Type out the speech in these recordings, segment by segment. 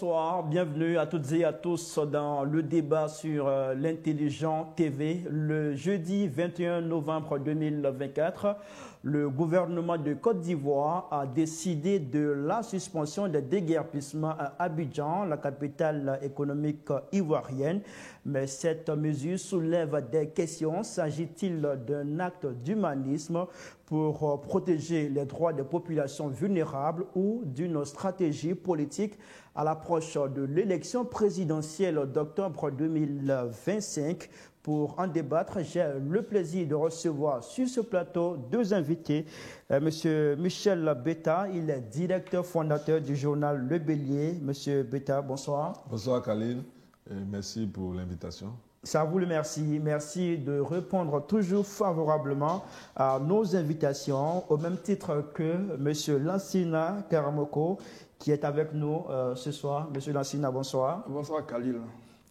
bonsoir, bienvenue à toutes et à tous dans le débat sur l'intelligent TV. Le jeudi 21 novembre 2024, le gouvernement de Côte d'Ivoire a décidé de la suspension des déguerpissements à Abidjan, la capitale économique ivoirienne. Mais cette mesure soulève des questions. S'agit-il d'un acte d'humanisme pour protéger les droits des populations vulnérables ou d'une stratégie politique à l'approche de l'élection présidentielle d'octobre 2025? Pour en débattre, j'ai le plaisir de recevoir sur ce plateau deux invités. Monsieur Michel Betta, il est directeur fondateur du journal Le Bélier. Monsieur Betta, bonsoir. Bonsoir Khalil, et merci pour l'invitation. C'est à vous le merci. Merci de répondre toujours favorablement à nos invitations, au même titre que M. Lansina Karamoko, qui est avec nous ce soir. M. Lansina, bonsoir. Bonsoir Khalil.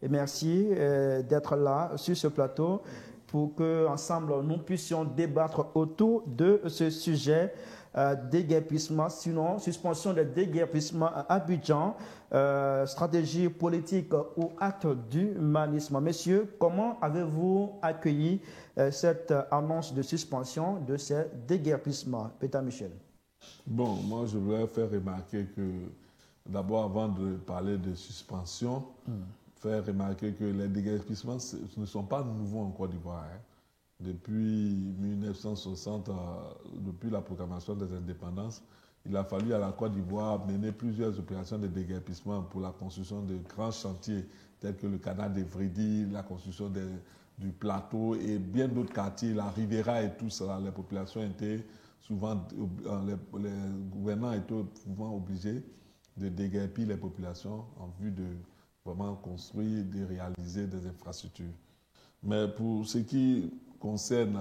Et merci d'être là sur ce plateau pour que ensemble nous puissions débattre autour de ce sujet déguerpissement, sinon suspension des déguerpissements à Abidjan, stratégie politique ou acte d'humanisme. Messieurs, comment avez-vous accueilli cette annonce de suspension de ces déguerpissements? Pétain Michel. Bon, moi je voudrais faire remarquer que d'abord avant de parler de suspension, faire remarquer que les déguerpissements ne sont pas nouveaux en Côte d'Ivoire. Depuis 1960, depuis la proclamation des indépendances, il a fallu à la Côte d'Ivoire mener plusieurs opérations de déguerpissement pour la construction de grands chantiers tels que le canal d'Evridi, la construction du plateau et bien d'autres quartiers, la Riviera et tout cela. Les populations étaient souvent, les gouvernants étaient souvent obligés de déguerpir les populations en vue de vraiment construire, de réaliser des infrastructures. Mais pour ce qui concerne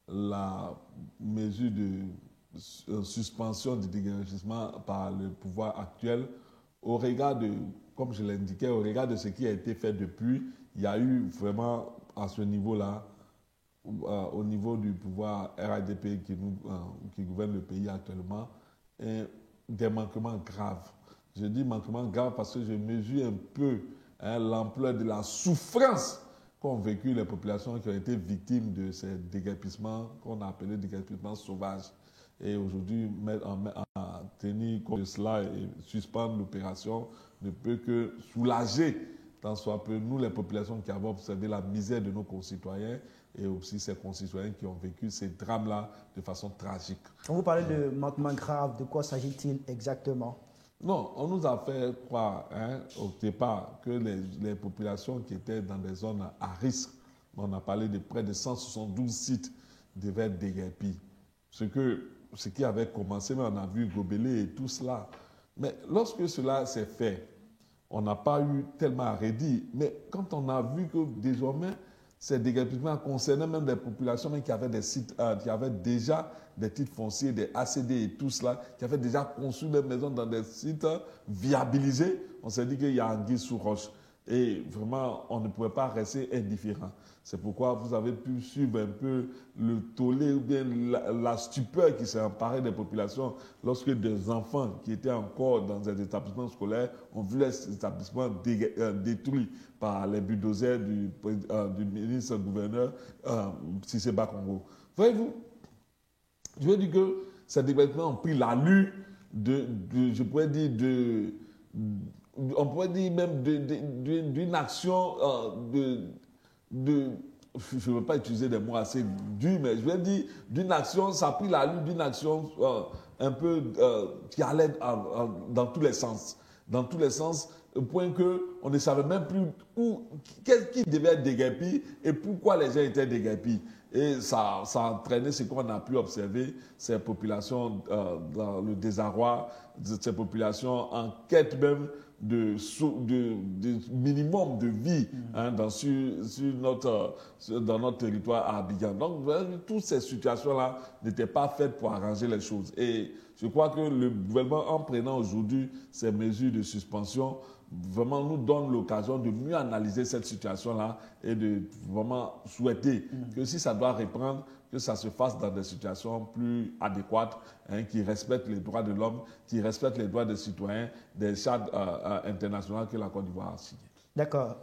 la mesure de suspension du déguerpissement par le pouvoir actuel, au regard de, comme je l'indiquais, au regard de ce qui a été fait depuis, il y a eu vraiment à ce niveau-là, au niveau du pouvoir RADP qui gouverne le pays actuellement, des manquements graves. Je dis manquement grave parce que je mesure un peu l'ampleur de la souffrance qu'ont vécu les populations qui ont été victimes de ces déguerpissements qu'on a appelés déguerpissements sauvages. Et aujourd'hui, tenir compte de cela et suspendre l'opération ne peut que soulager, tant soit peu, nous les populations qui avons observé la misère de nos concitoyens et aussi ces concitoyens qui ont vécu ces drames-là de façon tragique. Quand vous parlez de manquement grave, de quoi s'agit-il exactement? Non, on nous a fait croire au départ que les populations qui étaient dans des zones à risque, on a parlé de près de 172 sites, devaient être déguerpis. Ce qui avait commencé, mais on a vu Gobelé et tout cela. Mais lorsque cela s'est fait, on n'a pas eu tellement à redire. Mais quand on a vu que désormais, ces déguerpissements concernaient même des populations même qui avaient des sites, qui avaient déjà des titres fonciers, des ACD et tout cela, qui avaient déjà construit des maisons dans des sites viabilisés, on s'est dit qu'il y a anguille sous roche. Et vraiment, on ne pouvait pas rester indifférent. C'est pourquoi vous avez pu suivre un peu le tollé ou bien la stupeur qui s'est emparée des populations lorsque des enfants qui étaient encore dans des établissements scolaires ont vu les établissements détruits par les bulldozers du ministre-gouverneur Cissé Bakongo. Voyez-vous, je veux dire que ces développements ont pris l'allure je pourrais dire, on pourrait dire même d'une action je ne veux pas utiliser des mots assez durs, mais je vais dire d'une action, ça a pris l'allure d'une action un peu qui allait dans tous les sens. Dans tous les sens, au point qu'on ne savait même plus qui devait être déguerpi et pourquoi les gens étaient déguerpis. Et ça a entraîné ce qu'on a pu observer, ces populations dans le désarroi, ces populations en quête même de minimum de vie dans notre territoire à Abidjan. Donc, toutes ces situations-là n'étaient pas faites pour arranger les choses. Et je crois que le gouvernement, en prenant aujourd'hui ces mesures de suspension, vraiment nous donne l'occasion de mieux analyser cette situation-là et de vraiment souhaiter que si ça doit reprendre, que ça se fasse dans des situations plus adéquates, hein, qui respectent les droits de l'homme, qui respectent les droits des citoyens, des chartes internationales que la Côte d'Ivoire a signées. D'accord.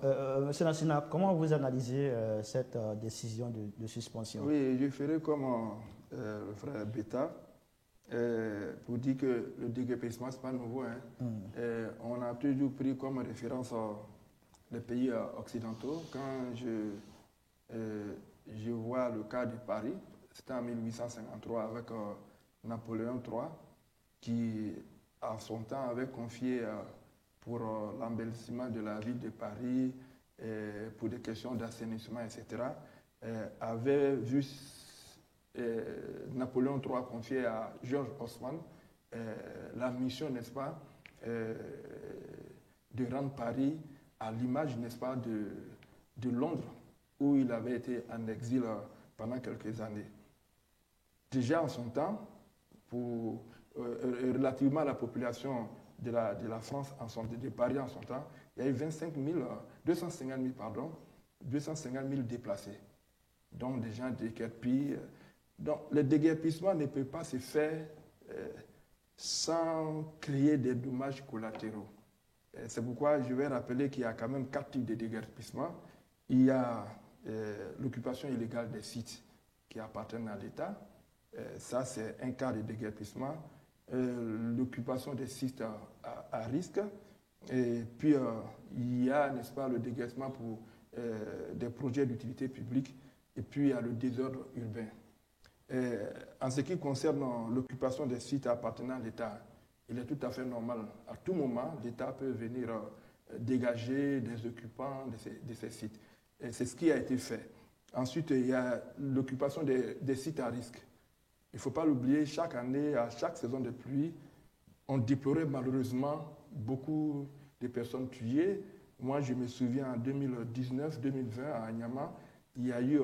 Monsieur Nassina, comment vous analysez cette décision de suspension? Oui, je ferai comme le frère Beta. Pour dire que le déguerpissement, ce n'est pas nouveau. Hein. On a toujours pris comme référence les pays occidentaux. Quand je vois le cas de Paris, c'était en 1853 avec Napoléon III, qui, à son temps, avait confié pour l'embellissement de la ville de Paris, pour des questions d'assainissement, etc., avait vu Napoléon III confié à Georges Haussmann la mission, n'est-ce pas, de rendre Paris à l'image, n'est-ce pas, de Londres, où il avait été en exil pendant quelques années. Déjà en son temps, relativement à la population de la France, de Paris en son temps, il y a eu 250 000 déplacés, donc des gens déguerpis. Donc, le déguerpissement ne peut pas se faire sans créer des dommages collatéraux. C'est pourquoi je vais rappeler qu'il y a quand même 4 types de déguerpissement. Il y a l'occupation illégale des sites qui appartiennent à l'État. Ça, c'est un cas de déguerpissement. L'occupation des sites à risque. Et puis, il y a, n'est-ce pas, le déguerpissement pour des projets d'utilité publique. Et puis, il y a le désordre urbain. En ce qui concerne l'occupation des sites appartenant à l'État, il est tout à fait normal. À tout moment, l'État peut venir dégager des occupants de ces sites. Et c'est ce qui a été fait. Ensuite, il y a l'occupation des sites à risque. Il ne faut pas l'oublier, chaque année, à chaque saison de pluie, on déplorait malheureusement beaucoup de personnes tuées. Moi, je me souviens en 2019-2020 à Nyama, il y a eu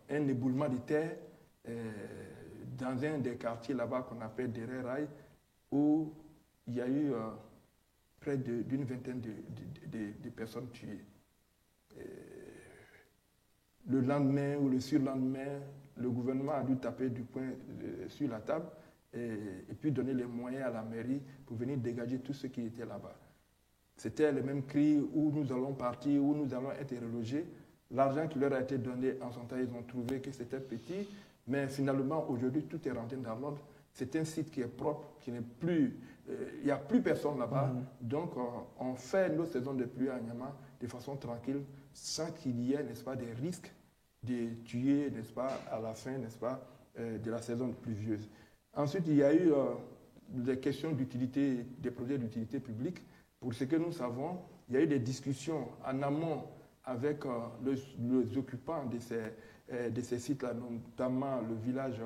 un éboulement de terre dans un des quartiers là-bas qu'on appelle Dereraï, où il y a eu près d'une vingtaine de personnes tuées. Le lendemain ou le surlendemain, le gouvernement a dû taper du poing sur la table et puis donner les moyens à la mairie pour venir dégager tous ceux qui étaient là-bas. C'était le même cri où nous allons partir, où nous allons être relogés. L'argent qui leur a été donné en son temps, ils ont trouvé que c'était petit. Mais finalement, aujourd'hui, tout est rentré dans l'ordre. C'est un site qui est propre, qui n'est plus... il n'y a plus personne là-bas. Donc, on fait nos saisons de pluie à Nyama de façon tranquille, sans qu'il y ait, n'est-ce pas, des risques de tuer, n'est-ce pas, à la fin, n'est-ce pas, de la saison pluvieuse. Ensuite, il y a eu des questions d'utilité, des projets d'utilité publique. Pour ce que nous savons, il y a eu des discussions en amont avec les occupants de ces sites-là, notamment le village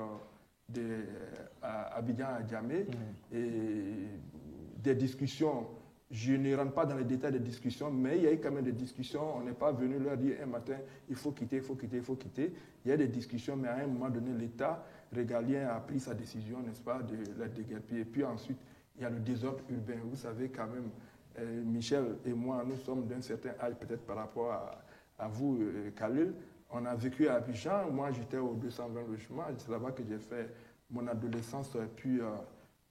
d'Abidjan à Djamé, et des discussions. Je ne rentre pas dans les détails des discussions, mais il y a eu quand même des discussions. On n'est pas venu leur dire un matin, il faut quitter, il faut quitter, il faut quitter. Il y a des discussions, mais à un moment donné, l'État régalien a pris sa décision, n'est-ce pas, de la déguerpir. Et puis ensuite, il y a le désordre urbain. Vous savez quand même, Michel et moi, nous sommes d'un certain âge, peut-être par rapport à vous, Khalil. On a vécu à Abidjan. Moi, j'étais au 220 logements. C'est là-bas que j'ai fait mon adolescence, puis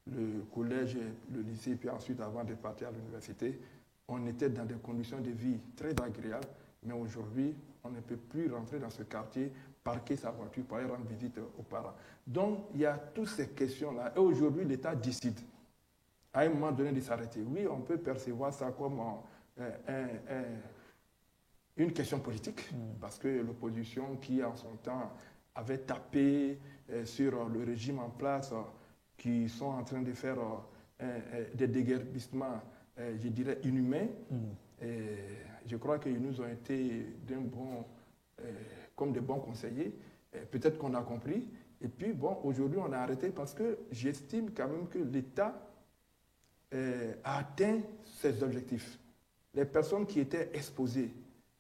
le collège, le lycée, puis ensuite, avant de partir à l'université. On était dans des conditions de vie très agréables. Mais aujourd'hui, on ne peut plus rentrer dans ce quartier, parquer sa voiture pour aller rendre visite aux parents. Donc, il y a toutes ces questions-là. Et aujourd'hui, l'État décide à un moment donné de s'arrêter. Oui, on peut percevoir ça comme une question politique, parce que l'opposition qui, en son temps, avait tapé sur le régime en place, qui sont en train de faire des déguerpissements, je dirais, inhumains. Et je crois qu'ils nous ont été comme des bons conseillers. Peut-être qu'on a compris. Et puis, bon, aujourd'hui, on a arrêté parce que j'estime quand même que l'État a atteint ses objectifs. Les personnes qui étaient exposées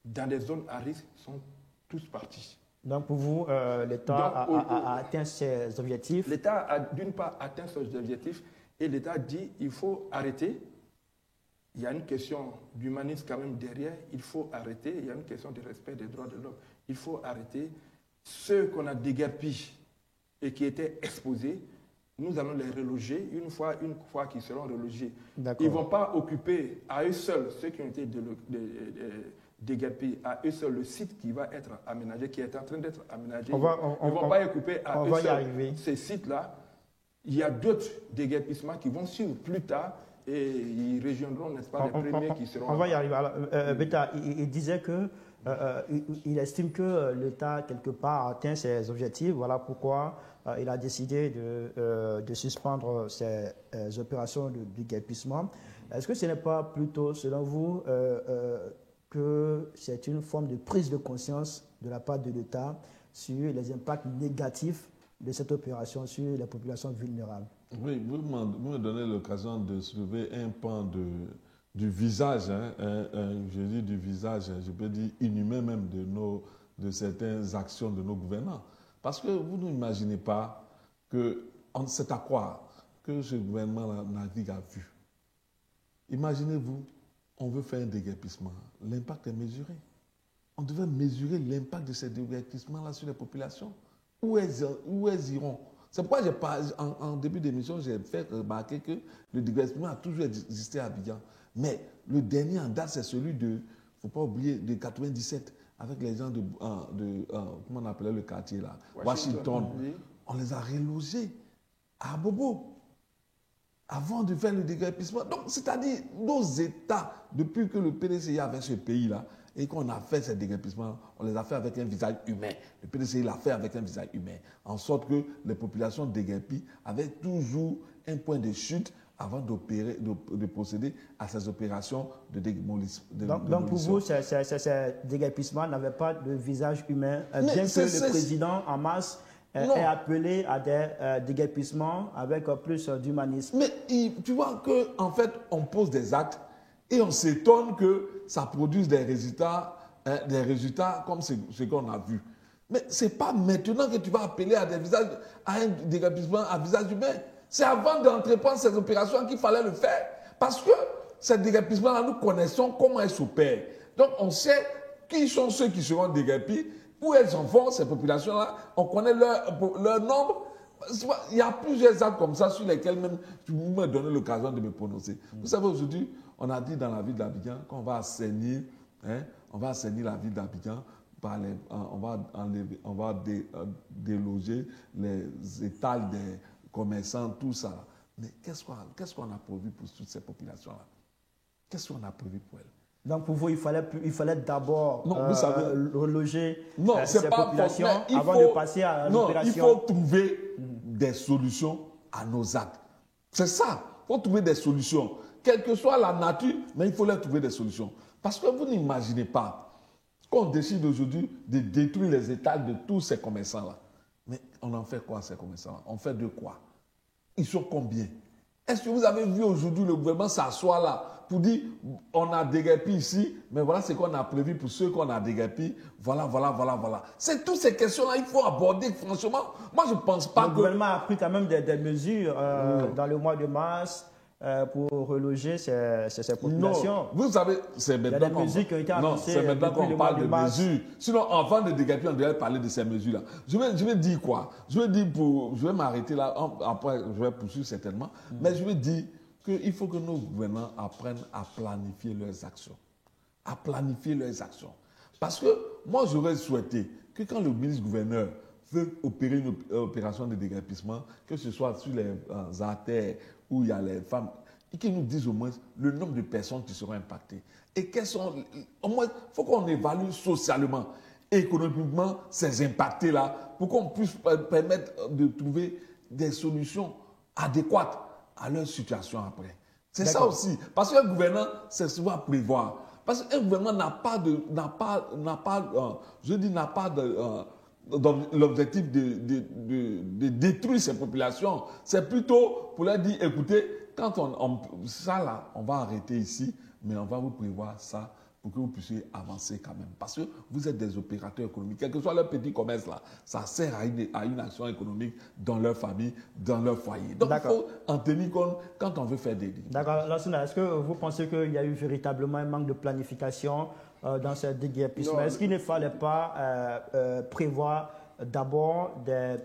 dans des zones à risque sont tous partis. Donc pour vous, l'État a atteint ses objectifs? L'État a d'une part atteint ses objectifs et l'État dit qu'il faut arrêter. il y a une question d'humanisme quand même derrière. Il faut arrêter. Il y a une question de respect des droits de l'homme. Il faut arrêter. Ceux qu'on a déguerpis et qui étaient exposés, nous allons les reloger. Une fois qu'ils seront relogés, ils ne vont pas occuper à eux seuls, ceux qui ont été déguerpis, à eux seuls le site qui va être aménagé, qui est en train d'être aménagé. Ils ne vont pas occuper à eux seuls ces sites-là. Il y a d'autres déguerpissements qui vont suivre plus tard et ils rejoindront, n'est-ce pas, les premiers qui seront... On va y arriver. Alors, Beta, il disait que il estime que l'État, quelque part, atteint ses objectifs. Voilà pourquoi il a décidé de suspendre ces opérations de déguerpissement. Est-ce que ce n'est pas plutôt, selon vous, que c'est une forme de prise de conscience de la part de l'État sur les impacts négatifs de cette opération sur les populations vulnérables? Oui, vous me donnez l'occasion de soulever un pan du visage, hein, je dis du visage, je peux dire inhumain même de certaines actions de nos gouvernants. Parce que vous n'imaginez pas que c'est à croire que ce gouvernement navigue à vue. Imaginez-vous, on veut faire un déguerpissement, l'impact est mesuré. On devait mesurer l'impact de ces déguerpissements-là sur les populations. Où elles iront? C'est pourquoi en début d'émission, j'ai fait remarquer que le déguerpissement a toujours existé à Abidjan. Mais le dernier en date, c'est celui il ne faut pas oublier, de 97, avec les gens comment on appelait le quartier là, Washington. Oui. On les a relogés à Bobo avant de faire le déguerpissement. Donc, c'est-à-dire, nos États, depuis que le PDCI avait ce pays-là, et qu'on a fait ces déguerpissements, on les a fait avec un visage humain. Le PDCI l'a fait avec un visage humain, en sorte que les populations déguerpies avaient toujours un point de chute avant de procéder à ces opérations de démolition. Donc pour vous, ces déguerpissements n'avaient pas de visage humain, bien que le président en masse ait appelé à des déguerpissements avec plus d'humanisme. Mais tu vois qu'en fait, on pose des actes et on s'étonne que ça produise des résultats comme ce qu'on a vu. Mais ce n'est pas maintenant que tu vas appeler à un déguerpissement à visage humain. C'est avant d'entreprendre ces opérations qu'il fallait le faire. Parce que ces déguerpissements-là, nous connaissons comment elles s'opèrent. Donc on sait qui sont ceux qui seront déguerpis, où elles en vont, ces populations-là. On connaît leur nombre. Il y a plusieurs actes comme ça sur lesquels même vous me donnez l'occasion de me prononcer. Vous savez, aujourd'hui, on a dit dans la ville d'Abidjan qu'on va assainir, la ville d'Abidjan, on va déloger les étals des commerçants, tout ça. Mais qu'est-ce qu'on a prévu pour toutes ces populations-là? Qu'est-ce qu'on a prévu pour elles? Donc pour vous, il fallait d'abord reloger ces populations avant de passer à l'opération. Il faut trouver des solutions à nos actes. C'est ça. Il faut trouver des solutions. Quelle que soit la nature, mais il faut leur trouver des solutions. Parce que vous n'imaginez pas qu'on décide aujourd'hui de détruire les étals de tous ces commerçants-là. Mais on en fait quoi, ces commerçants-là? On fait de quoi? Ils sont combien? Est-ce que vous avez vu aujourd'hui le gouvernement s'asseoir là pour dire on a déguerpi ici, mais voilà ce qu'on a prévu pour ceux qu'on a déguerpi, voilà. C'est toutes ces questions-là, il faut aborder franchement. Moi, je ne pense pas que... Le gouvernement a pris quand même des mesures dans le mois de mars pour reloger ces populations. Non, vous savez, c'est maintenant qu'on parle de mesures. Sinon, avant de déguerpir, on devrait parler de ces mesures-là. Je vais dire quoi? Je vais m'arrêter là, après je vais poursuivre certainement, mais je vais dire qu'il faut que nos gouvernants apprennent à planifier leurs actions. Parce que moi, j'aurais souhaité que quand le ministre-gouverneur veut opérer une opération de déguerpissement, que ce soit sur les artères où il y a les femmes, et qu'ils nous disent au moins le nombre de personnes qui seront impactées. Et au moins, il faut qu'on évalue socialement, économiquement, ces impactés-là, pour qu'on puisse permettre de trouver des solutions adéquates à leur situation après. C'est ça aussi. Parce qu'un gouvernant, c'est souvent prévoir. Parce qu'un gouvernement n'a pas l'objectif de détruire ces populations. C'est plutôt pour leur dire, écoutez, quand on va arrêter ici, mais on va vous prévoir ça, pour que vous puissiez avancer quand même. Parce que vous êtes des opérateurs économiques. Quel que soit leur petit commerce là, ça sert à une action économique dans leur famille, dans leur foyer. Donc il faut en tenir compte quand on veut faire des digues. D'accord. Lansana, est-ce que vous pensez qu'il y a eu véritablement un manque de planification dans ce déguerpissement? Est-ce qu'il ne fallait pas prévoir d'abord des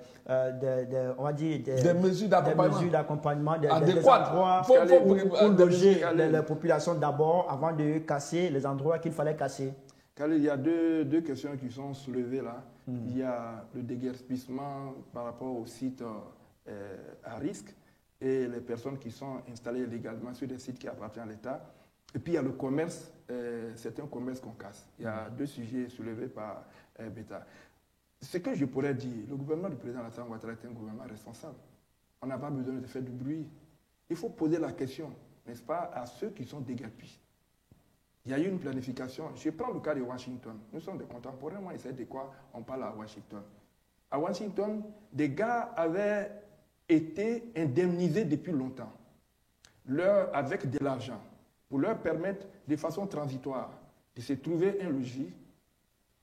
mesures d'accompagnement, des endroits où loger les populations d'abord avant de casser les endroits qu'il fallait casser? Khalil, il y a deux questions qui sont soulevées là. Il y a le déguerpissement par rapport aux sites à risque et les personnes qui sont installées illégalement sur des sites qui appartiennent à l'État. Et puis il y a le commerce, certains commerces qu'on casse. Il y a deux sujets soulevés par Beta. Ce que je pourrais dire, le gouvernement du président Alassane Ouattara est un gouvernement responsable. On n'a pas besoin de faire du bruit. Il faut poser la question, n'est-ce pas, à ceux qui sont déguerpis. Il y a eu une planification. Je prends le cas de Washington. Nous sommes des contemporains, moi, c'est de quoi on parle à Washington. À Washington, des gars avaient été indemnisés depuis longtemps, avec de l'argent, pour leur permettre de façon transitoire de se trouver un logis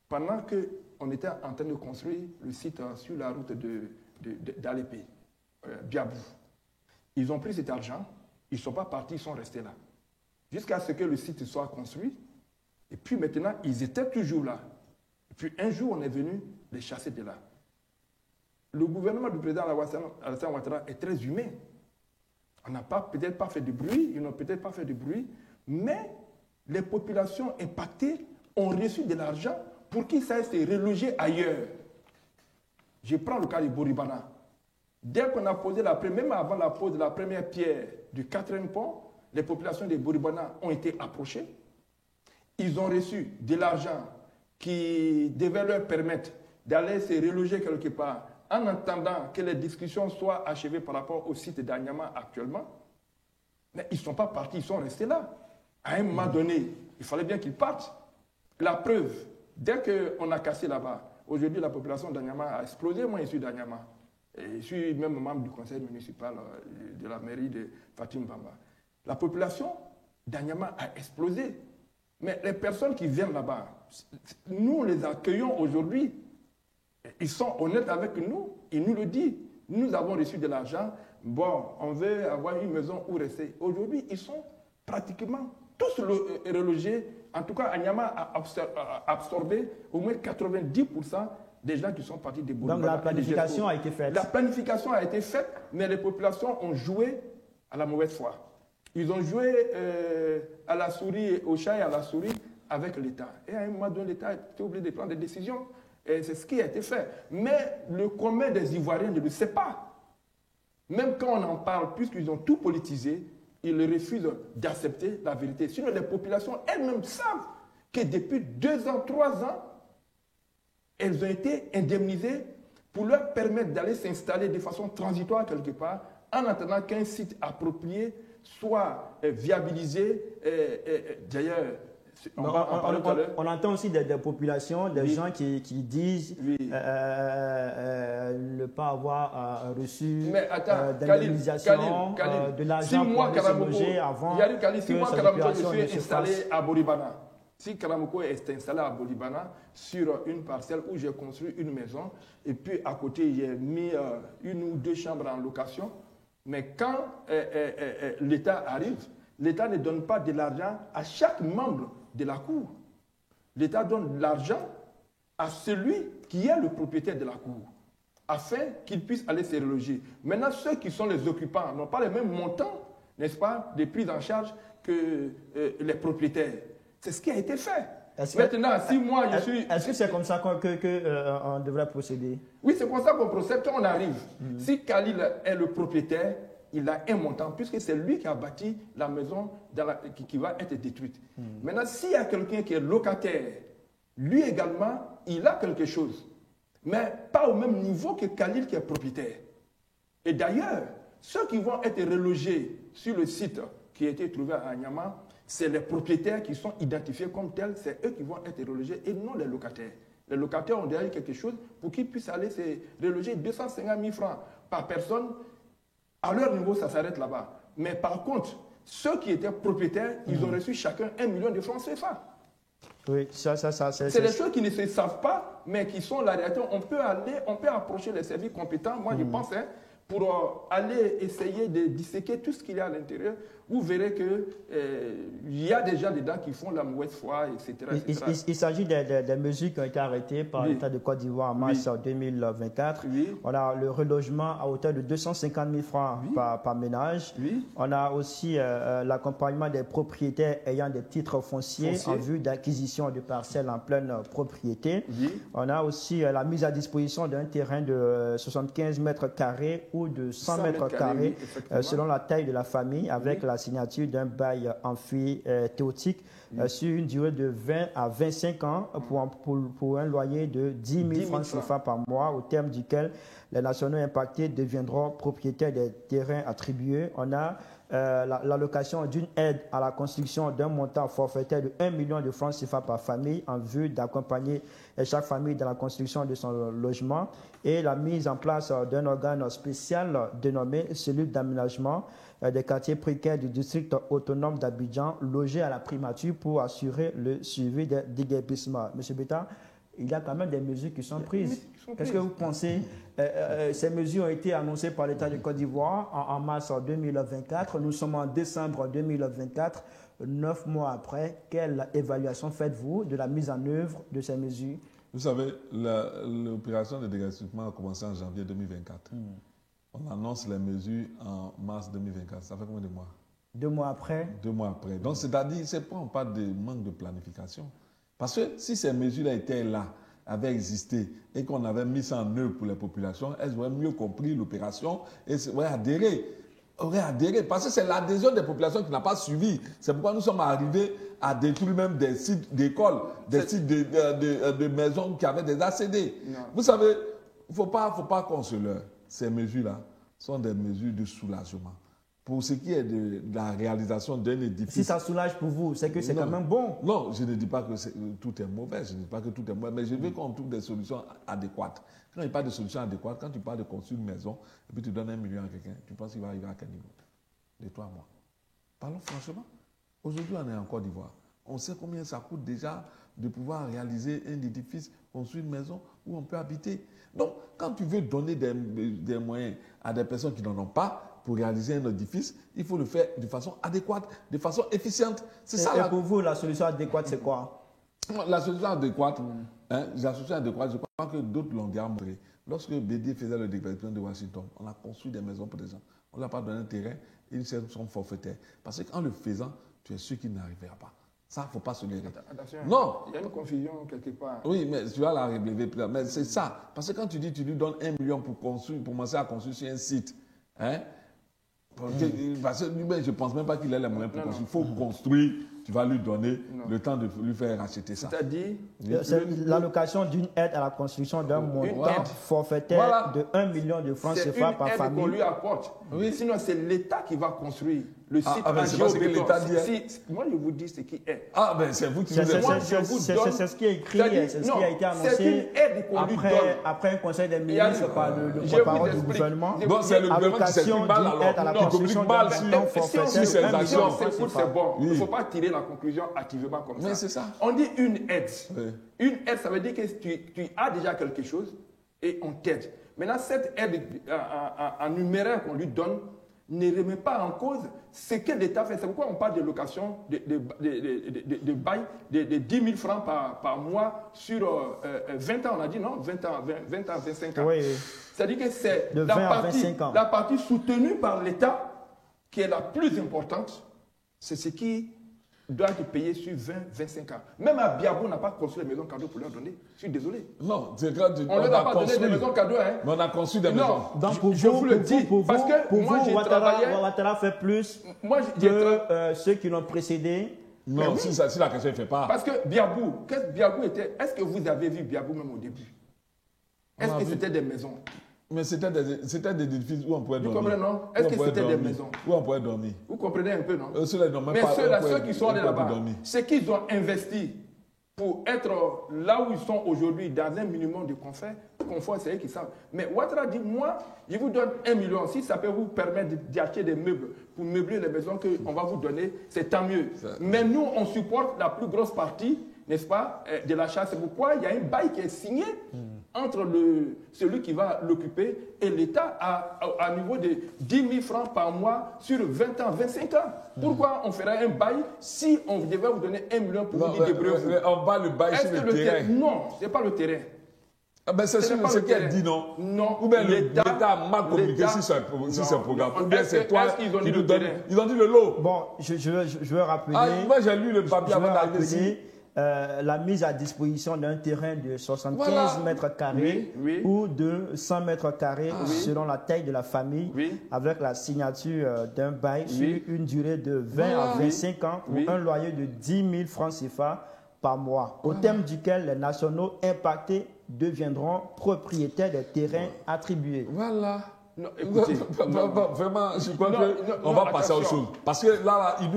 pendant qu'on était en train de construire le site sur la route d'Alépé, Biabou. Ils ont pris cet argent, ils ne sont pas partis, ils sont restés là. Jusqu'à ce que le site soit construit. Et puis maintenant, ils étaient toujours là. Et puis un jour, on est venu les chasser de là. Le gouvernement du président Alassane Ouattara est très humain. On n'a peut-être pas fait de bruit, ils n'ont peut-être pas fait de bruit, mais les populations impactées ont reçu de l'argent pour qu'ils s'aillent se reloger ailleurs. Je prends le cas de Boribana. Dès qu'on a posé même avant la pose de la première pierre du 4e pont, les populations de Boribana ont été approchées. Ils ont reçu de l'argent qui devait leur permettre d'aller se reloger quelque part en attendant que les discussions soient achevées par rapport au site d'Anyama actuellement. Mais ils ne sont pas partis, ils sont restés là. À un moment donné, il fallait bien qu'ils partent. La preuve, dès qu'on a cassé là-bas, aujourd'hui la population d'Anyama a explosé. Moi, je suis d'Anyama. Je suis même membre du conseil municipal de la mairie de Fatim Bamba. La population d'Anyama a explosé. Mais les personnes qui viennent là-bas, nous les accueillons aujourd'hui. Ils sont honnêtes avec nous. Ils nous le disent. Nous avons reçu de l'argent. Bon, on veut avoir une maison où rester. Aujourd'hui, ils sont pratiquement tous relogés. En tout cas, Anyama a absorbé au moins 90% des gens qui sont partis des Bourgogne. Donc la planification a été faite. La planification a été faite, mais les populations ont joué à la mauvaise foi. Ils ont joué à la souris, au chat et à la souris avec l'État. Et à un moment donné, l'État était obligé de prendre des décisions. Et c'est ce qui a été fait. Mais le commun des Ivoiriens ne le sait pas. Même quand on en parle, puisqu'ils ont tout politisé, ils refusent d'accepter la vérité. Sinon, les populations elles-mêmes savent que depuis 2 ans, 3 ans, elles ont été indemnisées pour leur permettre d'aller s'installer de façon transitoire quelque part, en attendant qu'un site approprié soit viabilisé. D'ailleurs, on entend aussi des populations, des gens qui disent ne pas avoir reçu d'indemnisation, de l'argent pour aller se loger avant que si moi, Karamoko, je suis installé à Boribana, si Karamoko est installé à Boribana sur une parcelle où j'ai construit une maison, et puis à côté, j'ai mis 1 ou 2 chambres en location, mais quand l'État arrive, l'État ne donne pas de l'argent à chaque membre de la cour. L'État donne de l'argent à celui qui est le propriétaire de la cour, afin qu'il puisse aller se reloger. Maintenant, ceux qui sont les occupants n'ont pas les mêmes montants, n'est-ce pas, de prise en charge que les propriétaires. C'est ce qui a été fait. Maintenant, si moi je suis... Est-ce que c'est comme ça qu'on devrait procéder? Oui, c'est comme ça qu'on procède quand on arrive. Si Khalil est le propriétaire, il a un montant, puisque c'est lui qui a bâti la maison qui va être détruite. Maintenant, s'il y a quelqu'un qui est locataire, lui également, il a quelque chose. Mais pas au même niveau que Khalil qui est propriétaire. Et d'ailleurs, ceux qui vont être relogés sur le site qui a été trouvé à Anyama, c'est les propriétaires qui sont identifiés comme tels, c'est eux qui vont être relogés et non les locataires. Les locataires ont déjà eu quelque chose pour qu'ils puissent aller se reloger 250 000 francs par personne. À leur niveau, ça s'arrête là-bas. Mais par contre, ceux qui étaient propriétaires, ils ont reçu chacun 1 million de francs CFA. Oui, c'est des choses qui ne se savent pas, mais qui sont la réalité. On peut approcher les services compétents, moi je pense, hein, pour aller essayer de disséquer tout ce qu'il y a à l'intérieur. Vous verrez qu'il y a des gens dedans qui font la mauvaise foi, etc. Il s'agit des mesures qui ont été arrêtées par l'État de Côte d'Ivoire en mars 2024. Oui. On a le relogement à hauteur de 250 000 francs par ménage. Oui. On a aussi l'accompagnement des propriétaires ayant des titres fonciers en vue d'acquisition de parcelles en pleine propriété. Oui. On a aussi la mise à disposition d'un terrain de 75 mètres carrés ou de 100 mètres carrés selon la taille de la famille, avec la signature d'un bail amphithéotique sur une durée de 20 à 25 ans pour un loyer de 10 000 francs CFA par mois, au terme duquel les nationaux impactés deviendront propriétaires des terrains attribués. On a l'allocation d'une aide à la construction d'un montant forfaitaire de 1 million de francs CFA par famille en vue d'accompagner chaque famille dans la construction de son logement, et la mise en place d'un organe spécial dénommé cellule d'aménagement des quartiers précaires du district autonome d'Abidjan, logé à la primature pour assurer le suivi des déguerpissements. Monsieur Beta, il y a quand même des mesures qui sont prises. Qu'est-ce que vous pensez? Ces mesures ont été annoncées par l'État de Côte d'Ivoire en mars 2024. Nous sommes en décembre 2024. 9 mois après, quelle évaluation faites-vous de la mise en œuvre de ces mesures? Vous savez, l'opération de déguerpissement a commencé en janvier 2024. On annonce les mesures en mars 2024. Ça fait combien de mois? 2 mois après. 2 mois après. Donc, c'est-à-dire, ce n'est pas de manque de planification. Parce que si ces mesures-là étaient là, avaient existé, et qu'on avait mis ça en œuvre pour les populations, elles auraient mieux compris l'opération et auraient adhéré. Parce que c'est l'adhésion des populations qui n'a pas suivi. C'est pourquoi nous sommes arrivés à détruire même des sites d'écoles, des sites de maisons qui avaient des ACD. Non. Vous savez, il ne faut pas qu'on se leurre. Ces mesures-là sont des mesures de soulagement. Pour ce qui est de la réalisation d'un édifice... Si ça soulage pour vous, c'est que c'est quand même bon. Non, je ne dis pas que tout est mauvais, je ne dis pas que tout est mauvais, mais je veux qu'on trouve des solutions adéquates. Quand il n'y a pas de solution adéquate, quand tu parles de construire une maison, et puis tu donnes 1 million à quelqu'un, tu penses qu'il va arriver à quel niveau? De toi à moi. Parlons franchement. Aujourd'hui, on est en Côte d'Ivoire. On sait combien ça coûte déjà de pouvoir réaliser un édifice, construire une maison où on peut habiter. Donc, quand tu veux donner des moyens à des personnes qui n'en ont pas, pour réaliser un édifice, il faut le faire de façon adéquate, de façon efficiente. C'est ça. Et pour vous, la solution adéquate, c'est quoi? La solution adéquate, je crois que d'autres l'ont déjà montré. Lorsque Bédier faisait le développement de Washington, on a construit des maisons pour des gens. On ne leur a pas donné un terrain et une somme forfaitaire. Parce qu'en le faisant, tu es sûr qu'il n'arrivera pas. Ça, il ne faut pas se leurrer. Non. Il y a une confusion quelque part. Oui, mais tu vas la relever plus tard. Mais c'est ça. Parce que quand tu dis tu lui donnes 1 million pour commencer à construire sur un site, hein, parce que je ne pense même pas qu'il ait les moyens pour construire. Il faut construire, tu vas lui donner le temps de lui faire acheter ça. C'est-à-dire l'allocation d'une aide à la construction d'un montant forfaitaire de 1 million de francs CFA par famille. C'est une aide qu'on lui apporte. Oui. Sinon, c'est l'État qui va construire le site. C'est pas ce que l'État dit. Moi, je vous dis ce qui est. Ah, ben c'est vous qui vous êtes. C'est ce qui est écrit, c'est ce qui a été annoncé. C'est une aide qu'on lui donne. Après un conseil des ministres par le porte-parole du gouvernement. Donc, c'est le gouvernement qui s'exprime mal alors. Communique mal sur ses actions. C'est bon. Il ne faut pas tirer la conclusion activement comme ça. Mais c'est ça. On dit une aide. Une aide, ça veut dire que tu as déjà quelque chose et on t'aide. Maintenant, cette aide en numéraire qu'on lui donne ne remet pas en cause ce que l'État fait. C'est pourquoi on parle de location, de bail, de 10 000 francs par mois sur 20 ans. On a dit non, 20 ans, 25 ans. Oui. C'est-à-dire que c'est la partie soutenue par l'État qui est la plus importante. C'est ce qui doit être payé sur 20-25 ans. Même à Biabo, on n'a pas construit des maisons cadeaux pour leur donner. Je suis désolé. Non, c'est quand on ne leur a pas donné des maisons cadeaux. Hein. Mais on a construit des maisons. Donc je vous le dis. Parce que moi, j'ai travaillé... Ouattara fait plus que ceux qui l'ont précédé. Non, si la question ne fait pas. Parce que Biabo, Biabo était... Est-ce que vous avez vu Biabo même au début? Est-ce que c'était des maisons? Mais c'était des édifices où on pouvait dormir. Vous comprenez, non? Est-ce que c'était des maisons? Où on pouvait dormir. Vous comprenez un peu, non? Mais ceux qui sont allés là-bas, c'est qu'ils ont investi pour être là où ils sont aujourd'hui, dans un minimum de confort, c'est eux qui savent. Mais Ouattara dit, moi, je vous donne 1 million. Si ça peut vous permettre d'acheter des meubles pour meubler les maisons qu'on va vous donner, c'est tant mieux. Mais nous, on supporte la plus grosse partie n'est-ce pas, de l'achat. C'est pourquoi il y a un bail qui est signé entre celui qui va l'occuper et l'État à niveau de 10 000 francs par mois sur 20 ans, 25 ans. Pourquoi on ferait un bail si on devait vous donner 1 million pour vous débrouiller? On va le bail sur le terrain. Non, ce n'est pas le terrain. Ah ben c'est ce qu'elle dit, non? Non. Ou bien l'État a mal communiqué sur ce programme. Ou bien c'est toi qui nous donne. Ils ont dit le lot. Bon, je veux rappeler. Moi j'ai lu le papier avant d'arriver ici. La mise à disposition d'un terrain de 75 mètres carrés ou de 100 mètres carrés selon la taille de la famille, avec la signature d'un bail sur une durée de 20 à 25 ans pour un loyer de 10 000 francs CFA par mois, au terme duquel les nationaux impactés deviendront propriétaires des terrains attribués. Voilà. Non, écoutez, vraiment, je crois qu'on va passer à autre chose. Parce que là, il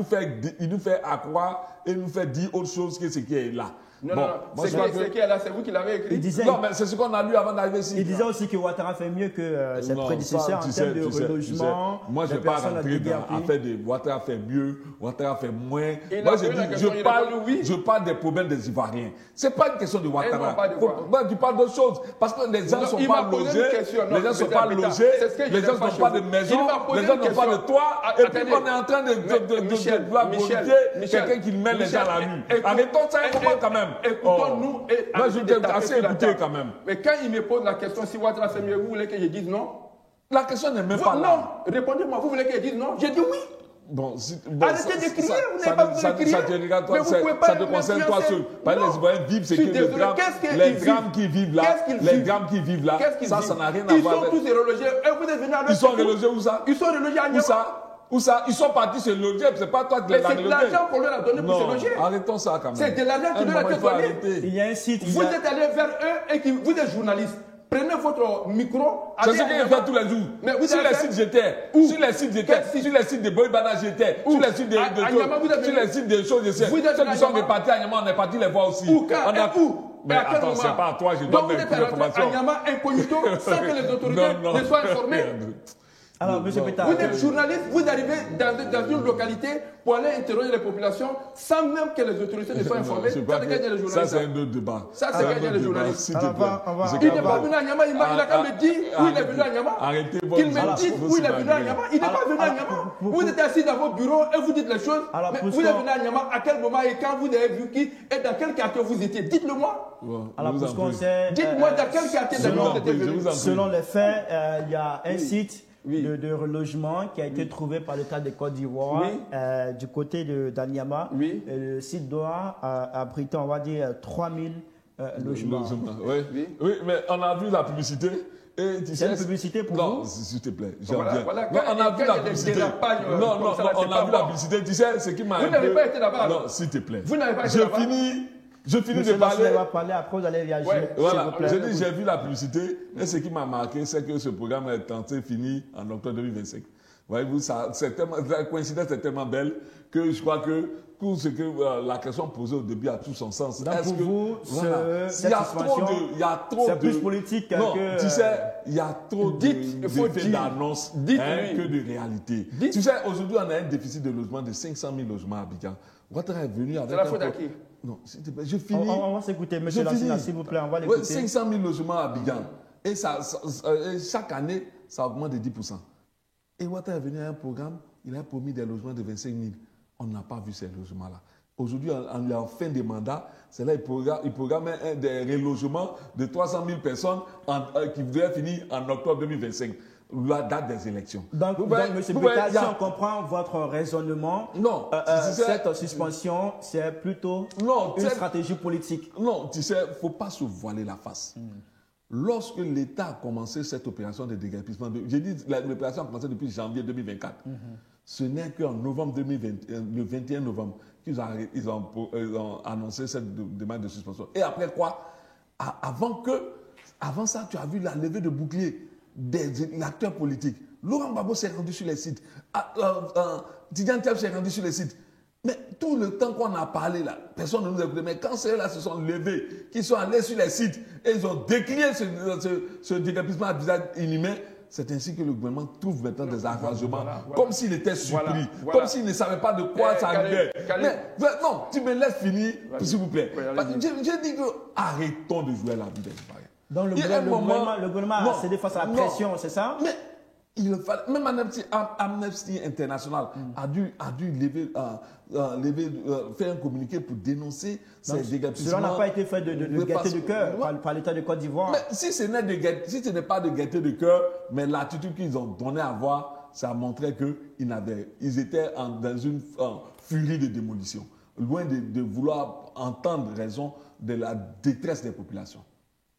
nous fait accroire et il nous fait dire autre chose que ce qui est là. Non, c'est qui est là, c'est vous qui l'avez écrit. Non, mais c'est ce qu'on a lu avant d'arriver ici. Il disait aussi que Ouattara fait mieux que ses prédécesseurs en termes de relogement. Moi, je ne vais pas rentrer dans l'affaire de Ouattara fait mieux, Ouattara fait moins. Moi, je parle des problèmes des Ivoiriens. Ce n'est pas une question de Ouattara. Tu parles d'autre chose. Parce que les gens ne sont pas logés, les gens ne sont pas logés, les gens n'ont pas de maison, les gens n'ont pas de toit. Et puis, on est en train de vouloir politiser quelqu'un qui met les gens à la rue. Arrêtons ça un moment quand même. Écoutons-nous et moi, je t'ai assez écouté quand même. Mais quand il me pose la question si Ouattara fait mieux, vous voulez que je dise non? La question n'est même pas là. Non, répondez-moi, vous voulez que je dise non? J'ai dit oui. Arrêtez de crier, vous n'avez pas besoin de crier. Ça te concerne toi seul. Les Ivoiriens vivent, c'est que les drames qui vivent là, ça n'a rien à voir avec... Ils sont tous relogés. Vous êtes venus à Ils sont relogés où ça? Ils sont relogés à Niamey. Où ça? Ils sont partis se loger, c'est pas toi qui les as relogés. C'est de l'argent qu'on leur a donné pour se loger. Arrêtons ça quand même. C'est de l'argent qui leur a été donné. Il y a un site. Vous êtes allé vers eux et vous êtes journaliste. Prenez votre micro. C'est ce que je fais tous les jours. Sur les sites j'étais. Sur les sites de Boïbana j'étais. Sur les sites de choses j'étais. Ceux qui sont repartis à Niamey, on est partis les voir aussi. Où? Mais attends, c'est pas à toi, je donne mes informations. À Niamey incognito sans que les autorités ne soient informées. Alors, M. Pétard, vous êtes journaliste, vous arrivez dans une localité pour aller interroger les populations sans même que les autorités ne soient informées. Ça, c'est un autre débat. Ça, c'est gagner les journalistes. Il n'est pas venu à Niamey, il a qu'à me dire où il est venu à Niamey. Qu'il me dise où il est venu à Niamey. Il n'est pas venu à Niamey. Vous êtes assis dans vos bureaux et vous dites les choses. Mais vous êtes venu à Niamey à quel moment et quand vous avez vu qui et dans quel quartier vous étiez? Dites-le moi. Alors, pour ce qu'on sait, dites-moi dans quel quartier vous étiez venu. Selon les faits, il y a un site de relogement qui a été trouvé par l'État de Côte d'Ivoire du côté d'Anyama. Le site doit abriter, on va dire, 3000 logements. Oui, mais on a vu la publicité. C'est une publicité pour vous? Non, s'il te plaît. Voilà, on a vu la publicité. Non, on a vu la publicité. Tu sais, ce qui m'a... Vous n'avez pas été là-bas. Non, s'il te plaît. Vous n'avez pas été là-bas. Je finis de parler. On va parler, après vous allez réagir. Voilà, j'ai vu la publicité et ce qui m'a marqué, c'est que ce programme est tenté finir en octobre 2025. Voyez-vous, la coïncidence est tellement belle que je crois que tout ce que la question posée au début a tout son sens. Donc pour vous, cette suspension, c'est plus politique que... Tu sais, il y a trop d'effets d'annonce que de réalité. Tu sais, aujourd'hui, on a un déficit de logement de 500 000 logements à Abidjan. Ouattara est venu avec... C'est la faute à qui? Non, s'il te plaît, je finis. On va s'écouter, M. Lassina, s'il vous plaît, on va l'écouter. 500 000 logements à Abidjan. Et chaque année, ça augmente de 10%. Et Ouattara est venu à un programme, il a promis des logements de 25 000. On n'a pas vu ces logements-là. Aujourd'hui, en fin de mandat, c'est là qu'il programme des relogements de 300 000 personnes qui devraient finir en octobre 2025. La date des élections. Donc M. Pétard, si on comprend votre raisonnement, cette suspension, c'est plutôt une stratégie politique. Non, tu sais, il ne faut pas se voiler la face. Lorsque l'État a commencé cette opération de déguerpissement, j'ai dit l'opération a commencé depuis janvier 2024. Ce n'est qu'en novembre 2020, le 21 novembre, qu'ils ont annoncé cette demande de suspension. Et après quoi? Avant ça, tu as vu la levée de bouclier des acteurs politiques. Laurent Gbagbo s'est rendu sur les sites. Tidjane Thiam s'est rendu sur les sites. Mais tout le temps qu'on a parlé là, personne ne nous a écouté. Mais quand ceux-là se sont levés, qu'ils sont allés sur les sites et ils ont décrié ce déguerpissement à visage inhumain, c'est ainsi que le gouvernement trouve maintenant des arrangements, voilà. comme s'il était surpris, Voilà. comme s'il ne savait pas de quoi ça arrivait. Mais non, tu me laisses finir, s'il vous plaît. J'ai dit que arrêtons de jouer à la vie des Ivoiriens. Donc le gouvernement a cédé face à la pression, c'est ça? Mais il fallait, même Amnesty International a dû faire un communiqué pour dénoncer ces déguerpissements. Cela n'a pas été fait de gaieté de cœur par l'État de Côte d'Ivoire. Mais si ce n'est pas de gaieté de cœur, mais l'attitude qu'ils ont donnée à voir, ça montrait qu'ils étaient dans une furie de démolition, loin de vouloir entendre raison de la détresse des populations.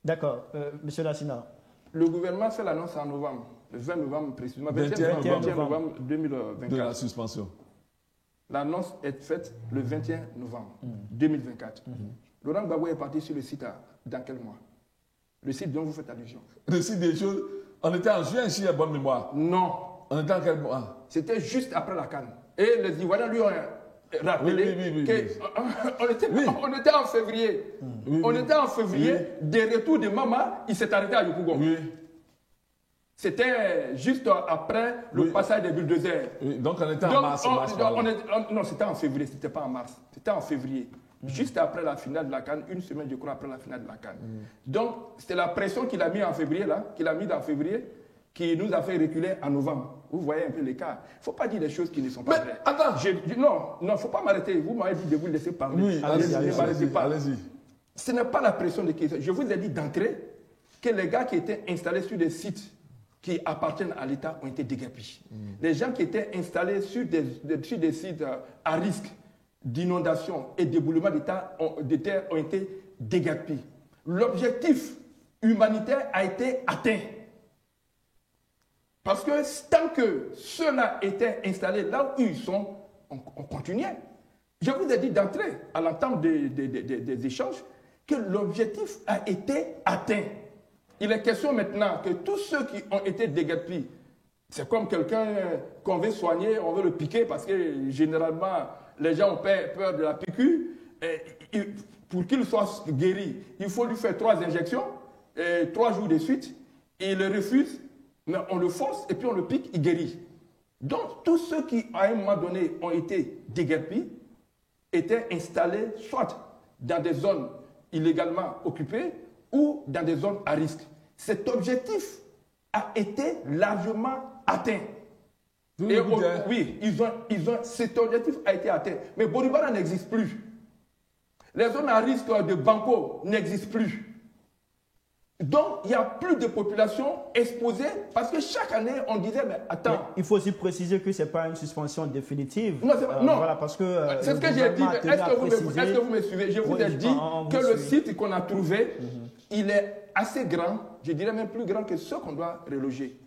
D'accord. Monsieur Lassina. Le gouvernement fait l'annonce en novembre, le 20 novembre précisément, 21 novembre 2024. De la suspension. L'annonce est faite le 21 novembre 2024. Laurent Gbagbo est parti sur le site dans quel mois? Le site dont vous faites allusion. Le site des choses, on était en juin, si j'ai bonne mémoire. Non. On était en quel mois? C'était juste après la CAN. Et les Ivoiriens lui ont rappelé qu'on était en février. On était en février, des retours de Mama, il s'est arrêté à Yopougon. C'était juste après le passage des bulldozers. Donc on était en mars. Non, c'était en février, c'était pas en mars. C'était en février. Juste après la finale de la CAN, une semaine, je crois, après la finale de la CAN. Donc, c'était la pression qu'il a mis en février, qui nous a fait reculer en novembre. Vous voyez un peu l'écart. Il ne faut pas dire des choses qui ne sont pas vraies. Attends. Non, il ne faut pas m'arrêter. Vous m'avez dit de vous laisser parler. Oui, allez-y. Ce n'est pas la pression de qui. Je vous ai dit d'entrée que les gars qui étaient installés sur des sites qui appartiennent à l'État ont été déguerpis. Les gens qui étaient installés sur des sites à risque d'inondation et d'éboulement de terre ont été déguerpis. L'objectif humanitaire a été atteint. Parce que tant que ceux-là étaient installés là où ils sont, on continuait. Je vous ai dit d'entrée, à l'entente des échanges, que l'objectif a été atteint. Il est question maintenant que tous ceux qui ont été déguerpis, c'est comme quelqu'un qu'on veut soigner, on veut le piquer parce que généralement les gens ont peur de la piqûre. Pour qu'il soit guéri, il faut lui faire 3 injections, 3 jours de suite. Il le refuse, mais on le force et puis on le pique, il guérit. Donc tous ceux qui à un moment donné ont été déguerpis étaient installés soit dans des zones illégalement occupées ou dans des zones à risque. Cet objectif a été largement atteint. Cet objectif a été atteint. Mais Boribara n'existe plus. Les zones à risque de Banco n'existent plus. Donc, il n'y a plus de population exposée parce que chaque année, on disait, mais attends. Mais il faut aussi préciser que ce n'est pas une suspension définitive. Non, non. Voilà, parce que c'est ce que j'ai dit. Est-ce que vous me suivez? Je vous ai dit que le site qu'on a trouvé, il est assez grand, je dirais même plus grand que ceux qu'on doit reloger.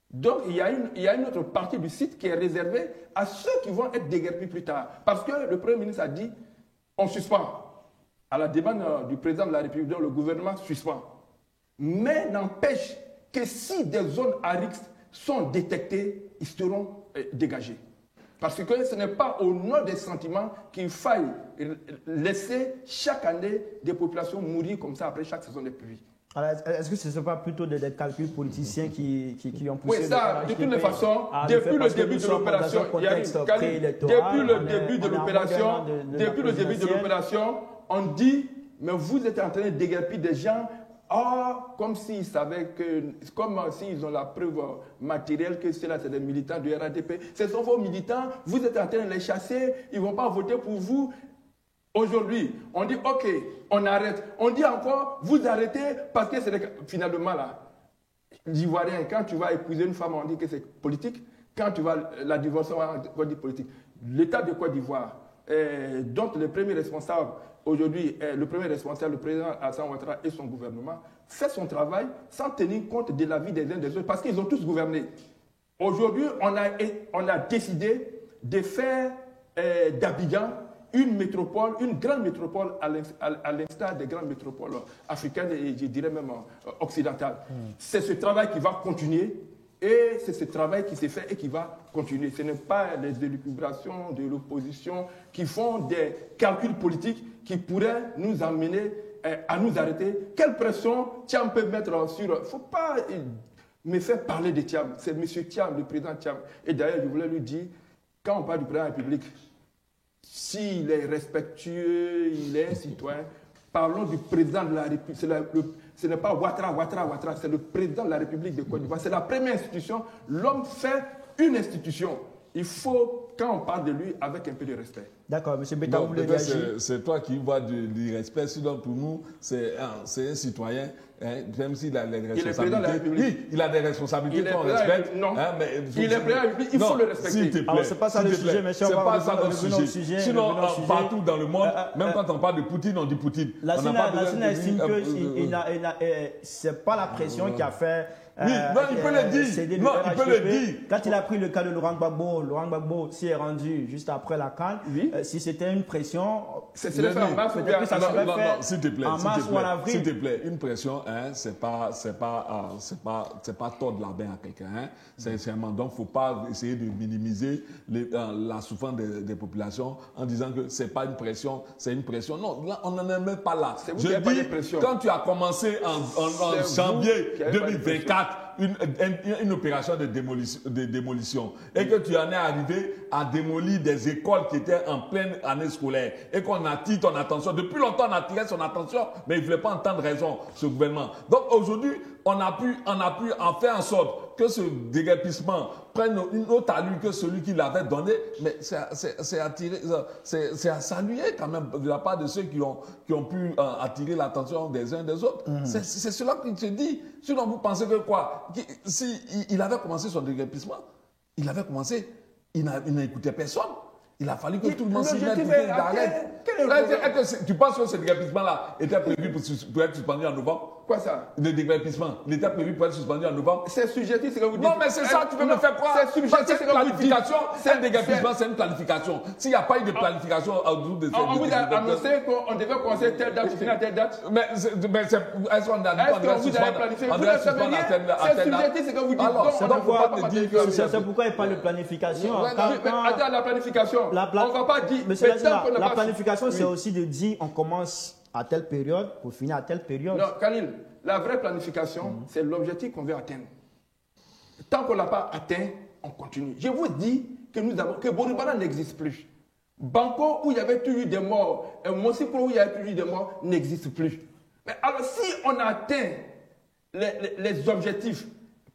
Donc, il y a une autre partie du site qui est réservée à ceux qui vont être déguerpis plus tard. Parce que le Premier ministre a dit, on suspend. À la demande du président de la République, le gouvernement suspend. Mais n'empêche que si des zones à risque sont détectées, ils seront dégagés. Parce que ce n'est pas au nom des sentiments qu'il faille laisser chaque année des populations mourir comme ça après chaque saison de pluie. Alors, est-ce que ce ne sont pas plutôt des calculs politiciens qui ont poussé... Oui, ça, de toutes les façons, depuis le début de l'opération, depuis le début de l'opération, on dit, mais vous êtes en train de déguerpir des gens, comme s'ils savaient que, comme s'ils ont la preuve matérielle que c'est des militants du RADP. Ce sont vos militants, vous êtes en train de les chasser, ils ne vont pas voter pour vous. Aujourd'hui, on dit, OK, on arrête. On dit encore, vous arrêtez parce que c'est finalement là. L'Ivoirien, quand tu vas épouser une femme, on dit que c'est politique. Quand tu vas la divorcer, on dit politique. L'État de Côte d'Ivoire, dont le premier responsable, aujourd'hui, le président Alassane Ouattara et son gouvernement, fait son travail sans tenir compte de la vie des uns des autres, parce qu'ils ont tous gouverné. Aujourd'hui, on a décidé de faire d'Abidjan une métropole, une grande métropole à l'instar des grandes métropoles africaines et je dirais même occidentales. C'est ce travail qui va continuer et c'est ce travail qui s'est fait et qui va continuer. Ce n'est pas les élucubrations de l'opposition qui font des calculs politiques qui pourraient nous amener à nous arrêter. Quelle pression Tian peut mettre sur... Faut pas... me fait parler de Thiam. C'est M. Thiam, le président Thiam. Et d'ailleurs, je voulais lui dire, quand on parle du président de la République, s'il est respectueux, il est un citoyen, parlons du président de la République. Ce n'est pas Ouattara, c'est le président de la République de Côte d'Ivoire. C'est la première institution. L'homme fait une institution. Il faut, quand on parle de lui, avec un peu de respect. D'accord, M. Beta, vous voulez réagir? C'est toi qui vois du respect. Sinon, pour nous, c'est un citoyen, hein, même s'il a les responsabilités. Oui, il a des responsabilités qu'on respecte. Non, mais il est président de la République, il faut le respecter. S'il te plaît. Alors, c'est pas ça le sujet, mais si on va revenir au sujet. Sinon, partout dans le monde, même quand on parle de Poutine, on dit Poutine. La Sénat estime que c'est pas la pression qui a fait. Oui, non, il peut le dire. Non, il peut le dire. Quand il a pris le cas de Laurent Gbagbo s'y est rendu juste après la CAN. Oui. Si c'était une pression, c'est le fait en mars ou bien non, s'il te plaît, en mars ou en avril. S'il te plaît, une pression, hein, c'est pas tordre la main à quelqu'un. Hein. Sincèrement, donc faut pas essayer de minimiser la souffrance des populations en disant que c'est pas une pression, c'est une pression. Non, là, on n'en est même pas là. Je dis, quand tu as commencé en janvier 2024, une opération de démolition et que tu en es arrivé à démolir des écoles qui étaient en pleine année scolaire et qu'on attire ton attention. Depuis longtemps, on attirait son attention, mais il ne voulait pas entendre raison, ce gouvernement. Donc aujourd'hui, on a pu en faire en sorte que ce déguerpissement prenne une autre allure que celui qu'il avait donné, mais c'est à saluer quand même de la part de ceux qui ont pu attirer l'attention des uns des autres. C'est cela qu'il se dit. Sinon, vous pensez que quoi? Il avait commencé son déguerpissement, il n'écoutait personne. Il a fallu que tout le monde s'y mette pour qu'il arrête. Tu penses que ce déguerpissement-là était prévu pour être suspendu en novembre? Quoi ça? Le déguerpissement, il était prévu pour être suspendu en novembre? C'est subjectif, c'est ce que vous dites. Non, mais c'est ça, tu veux me faire croire. C'est subjectif, c'est ce que vous dites. Planification, c'est un déguerpissement, c'est une planification. S'il n'y a pas eu de planification autour de on vous a annoncé qu'on devait commencer telle date, finir à telle date. Mais est-ce qu'on a vous avez planifié? Vous n'avez jamais c'est subjectif, c'est ce que vous dites. Alors, c'est pourquoi il parle de planification. Attends, la planification, on ne va pas dire... La planification, c'est aussi de dire on commence à telle période pour finir à telle période. Non, Khalil, la vraie planification, c'est l'objectif qu'on veut atteindre. Tant qu'on ne l'a pas atteint, on continue. Je vous dis que Boribana n'existe plus. Banco, où il y avait toujours des morts, et Monsipro, où il y avait toujours des morts, n'existe plus. Mais alors, si on atteint les objectifs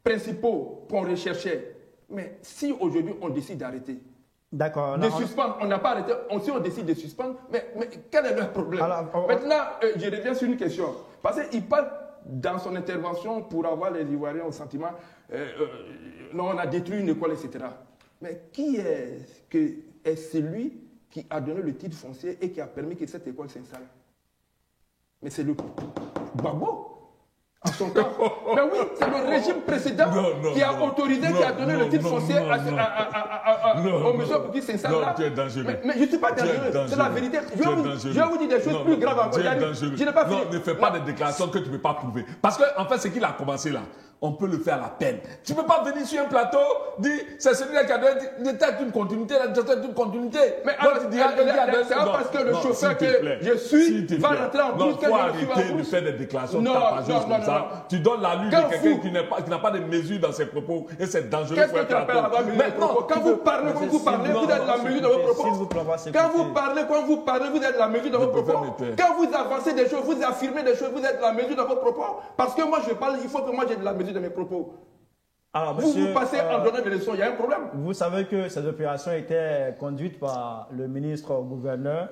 principaux qu'on recherchait, mais si aujourd'hui on décide d'arrêter, d'accord. De suspendre, on n'a pas arrêté, si on décide de suspendre, mais quel est leur problème? Maintenant, je reviens sur une question. Parce qu'il parle dans son intervention pour avoir les Ivoiriens au sentiment, non, on a détruit une école, etc. Mais qui est celui qui a donné le titre foncier et qui a permis que cette école s'installe? Mais c'est le Gbagbo. En son temps. Mais oui, c'est le régime précédent qui a autorisé, qui a donné le titre foncier au monsieur pour qu'il s'installe là. Tu es dangereux. Mais je ne suis pas dangereux, c'est la vérité. Je vais vous dire des choses plus graves encore. Je n'ai pas fini. Non, ne fais pas des déclarations que tu ne peux pas prouver. Parce qu'en fait, ce qu'il a commencé là, on peut le faire à la peine. Tu ne peux pas venir sur un plateau, dire c'est celui-là qui a donné une continuité, une continuité. Mais alors, c'est parce que le chauffeur que je suis va rentrer en brousse. Non, il faut arrêter de faire des déclarations tapageuses comme ça. Tu donnes la lune de quelqu'un qui n'a pas de mesure dans ses propos et c'est dangereux. Qu'est-ce que tu appelles avoir mesure de propos? Quand vous parlez, vous êtes la mesure de vos propos. Quand vous parlez, vous êtes la mesure de vos propos. Quand vous avancez des choses, vous affirmez des choses, vous êtes la mesure de vos propos. Parce que moi, je parle, il faut que moi j'ai de la mesure de mes propos. Alors, monsieur, vous passez en donnant des leçons, il y a un problème. Vous savez que cette opération était conduite par le ministre-gouverneur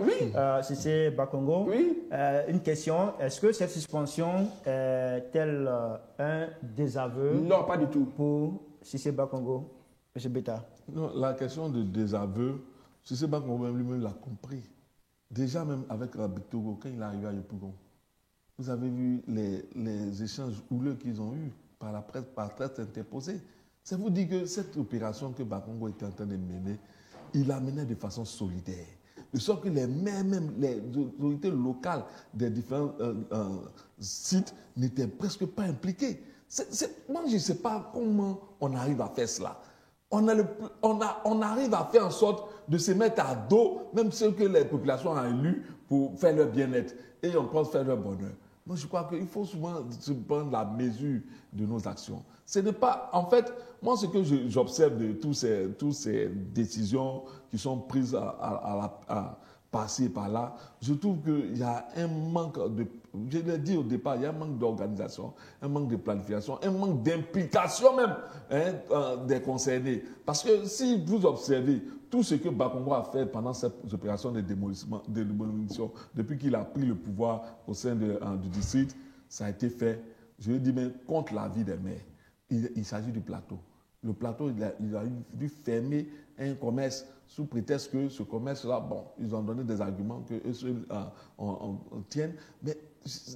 Cissé Bakongo. Oui. Une question, est-ce que cette suspension est-elle un désaveu? Non, pas du tout. Pour Cissé Bakongo, M. Beta? Non, la question de désaveu, Cissé Bakongo lui-même l'a compris. Déjà même avec Rabik Togo, quand il est arrivé à Yopougon, vous avez vu les échanges houleux qu'ils ont eus par la presse interposée. Ça vous dit que cette opération que Bakongo était en train de mener, il la menait de façon solidaire. De sorte que les autorités locales des différents sites n'étaient presque pas impliquées. Moi, je ne sais pas comment on arrive à faire cela. On arrive à faire en sorte de se mettre à dos, même ceux que les populations ont élus pour faire leur bien-être. Et on pense faire leur bonheur. Moi, je crois qu'il faut souvent se prendre la mesure de nos actions. Ce n'est pas, en fait, moi, ce que j'observe de toutes ces décisions qui sont prises à passer par là, je trouve qu'il y a un manque de, je l'ai dit au départ, il y a un manque d'organisation, un manque de planification, un manque d'implication même des concernés. Parce que si vous observez tout ce que Bakongo a fait pendant cette opération de démolition, depuis qu'il a pris le pouvoir au sein du district, ça a été fait, je veux dire, mais contre la vie des maires. Il s'agit du plateau. Le plateau, il a dû fermer un commerce sous prétexte que ce commerce-là, bon, ils ont donné des arguments qu'eux seuls tiennent, mais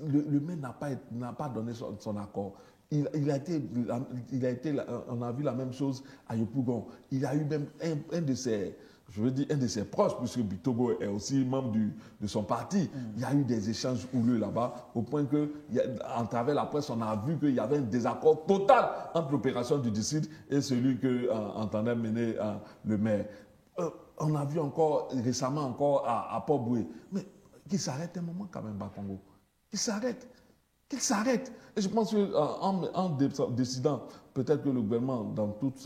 le maire n'a pas donné son accord. On a vu la même chose à Yopougon. Il y a eu même un de ses proches, puisque Bitogo est aussi membre de son parti. Il y a eu des échanges houleux là-bas, au point que, en travers la presse, on a vu qu'il y avait un désaccord total entre l'opération du district et celui qu'entendait mener le maire. On a vu récemment à Port-Boué. Mais qu'il s'arrête un moment quand même, Bakongo. Qu'il s'arrête. Et je pense qu'en décidant, peut-être que le gouvernement, dans toute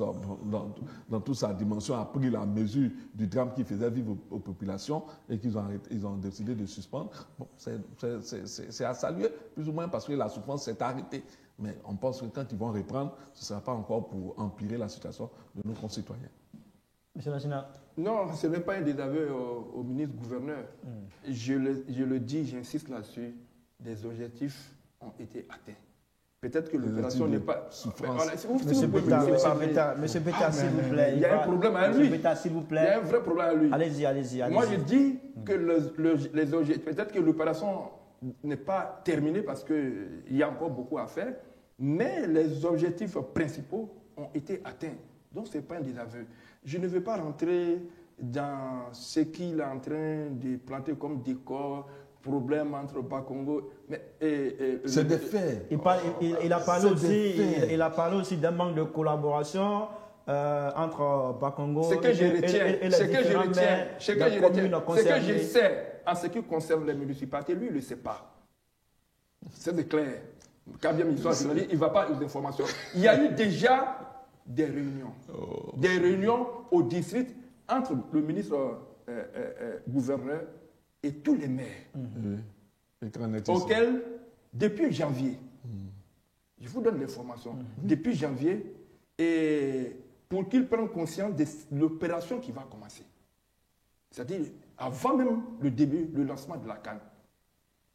sa dimension, a pris la mesure du drame qui faisait vivre aux populations et qu'ils ont décidé de suspendre. Bon, c'est à saluer, plus ou moins, parce que la souffrance s'est arrêtée. Mais on pense que quand ils vont reprendre, ce ne sera pas encore pour empirer la situation de nos concitoyens. Monsieur Lachina. Non, ce n'est pas un désaveu au ministre-gouverneur. Je le dis, j'insiste là-dessus, des objectifs ont été atteints. Peut-être que l'opération n'est pas... Monsieur Beta, s'il vous plaît. Il y a un problème à lui. Monsieur Beta, s'il vous plaît. Il y a un vrai problème à lui. Allez-y. Moi, je dis que les objectifs... Peut-être que l'opération n'est pas terminée parce qu'il y a encore beaucoup à faire, mais les objectifs principaux ont été atteints. Donc, ce n'est pas un désaveu. Je ne veux pas rentrer dans ce qu'il est en train de planter comme décor, problème entre Bakongo. C'est des faits. Il a parlé aussi d'un manque de collaboration entre Bakongo et les différents maires des communes concernées. Ce que je sais en ce qui concerne les municipalités, lui, il ne le sait pas. C'est clair. Quand bien il soit journaliste, il ne va pas aux informations. Il y a eu déjà des réunions. Des réunions au district entre le ministre gouverneur et tous les maires. Auxquels, depuis janvier, je vous donne l'information, depuis janvier, et pour qu'ils prennent conscience de l'opération qui va commencer. C'est-à-dire, avant même le début, le lancement de la CAN.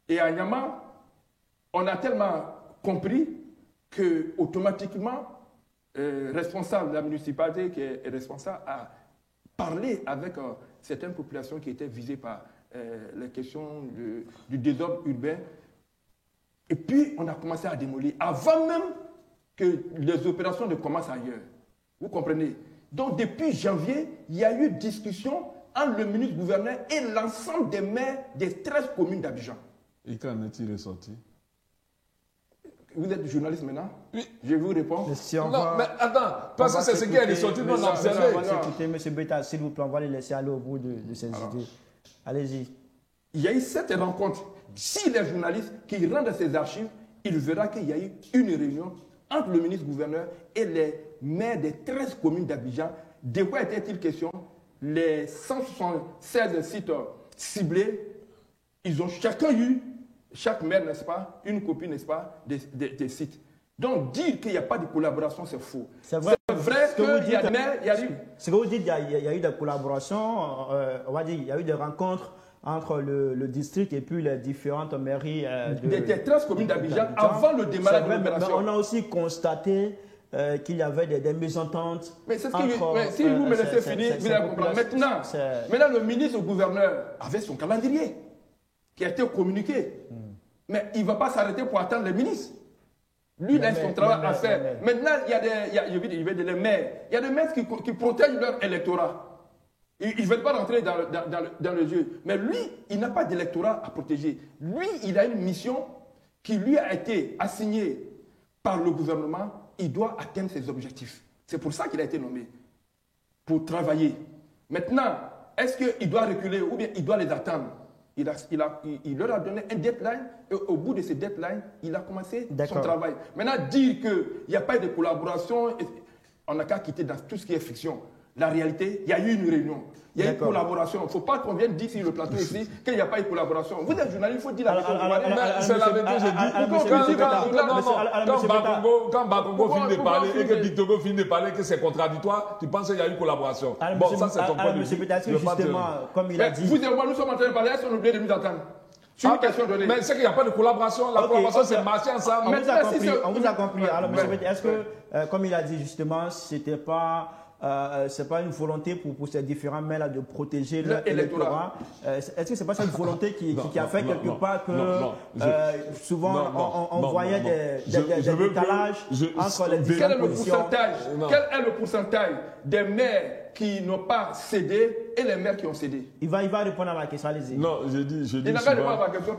Et à Nyama, on a tellement compris que automatiquement, responsable de la municipalité qui est responsable a parlé avec certaines populations qui étaient visées par les questions du désordre urbain. Et puis, on a commencé à démolir avant même que les opérations ne commencent ailleurs. Vous comprenez? Donc, depuis janvier, il y a eu discussion entre le ministre-gouverneur et l'ensemble des maires des 13 communes d'Abidjan. Et quand est-il ressorti? Vous êtes journaliste maintenant? Oui. Je vous réponds. Non, mais attends, parce que c'est ce qui est ressorti, nous on a observé. Écoutez, M. Beta, s'il vous plaît, on va les laisser aller au bout de ces idées. Allez-y. Il y a eu cette rencontre. Si les journalistes qui rendent ces archives, il verra qu'il y a eu une réunion entre le ministre-gouverneur et les maires des 13 communes d'Abidjan. De quoi était-il question? Les 176 sites ciblés, ils ont chacun eu, chaque maire, n'est-ce pas, une copie, n'est-ce pas, des sites. Donc, dire qu'il n'y a pas de collaboration, c'est faux. C'est vrai qu'il y a des maires, il y a eu... Ce que vous dites, il y a eu des collaborations, on va dire, il y a eu des rencontres entre le district et puis les différentes mairies des 13 communes d'Abidjan avant le démarrage de l'opération. On a aussi constaté qu'il y avait des mésententes. Mais c'est ce que si vous me laissez finir, vous allez comprendre. Maintenant, le ministre-gouverneur avait son calendrier qui a été communiqué. Mais il ne va pas s'arrêter pour attendre les ministres. Lui, il a son travail à faire. Maintenant, il y a des maires. Il y a des maires qui protègent leur électorat. Ils ne veulent pas rentrer dans le jeu. Mais lui, il n'a pas d'électorat à protéger. Lui, il a une mission qui lui a été assignée par le gouvernement. Il doit atteindre ses objectifs. C'est pour ça qu'il a été nommé. Pour travailler. Maintenant, est-ce qu'il doit reculer ou bien il doit les attendre? Il leur a donné un deadline et au bout de ce deadline, il a commencé son travail. Maintenant, dire qu'il n'y a pas eu de collaboration, on n'a qu'à quitter dans tout ce qui est fiction. La réalité, il y a eu une réunion. Il y a eu une collaboration. Il ne faut pas qu'on vienne dire sur le plateau ici qu'il n'y a pas eu de collaboration. Vous êtes journaliste, il faut dire la vérité. C'est la vérité, j'ai dit. Quand Bakongo finit de parler et que Bitogo finit de parler que c'est contradictoire, tu penses qu'il y a eu collaboration. Bon, ça c'est ton point de vue. Justement, comme il a dit. Vous et moi, nous sommes en train de parler, est-ce qu'on oublie de nous entendre? Mais c'est qu'il n'y a pas de collaboration. La collaboration, c'est marcher ensemble. On vous a compris. Alors, M. Bété, est-ce que, comme il a dit justement, c'était pas... c'est pas une volonté pour ces différents mails de protéger l'électorat. Est-ce que c'est pas cette volonté qui a fait quelque part que souvent on voyait des décalages entre les différentes positions? Quel est le pourcentage des maires qui n'ont pas cédé et les maires qui ont cédé? Il va répondre à ma question, allez-y. Non, j'ai dit souvent... Il n'a pas répondre à ma question,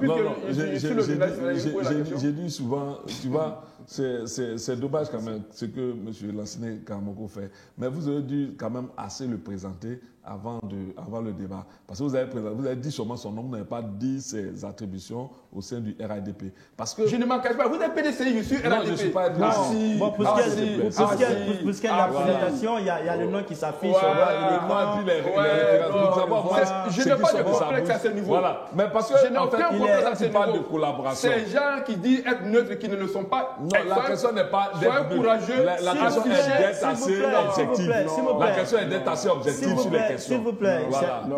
j'ai dit souvent, tu vois, c'est dommage quand même ce que M. Lansine Karamoko fait. Mais vous avez dû quand même assez le présenter avant le débat. Parce que vous avez dit sûrement son nom, vous n'avez pas dit ses attributions au sein du RADP. Parce que... Je ne m'en cache pas, vous êtes PDCI, je suis RADP. Non, je ne suis pas PDCI. Bon, pour ce qui est de la présentation, il y a le nom qui s'affiche sur je n'ai pas de complexe à ce niveau. Voilà. Mais parce que, je n'ai aucun complexe à ce niveau. De collaboration. Ces gens qui disent être neutres, qui ne le sont pas. Non, la question n'est pas d'être courageux. La question est d'être assez objective. La question est d'être assez objective sur les questions. S'il vous plaît,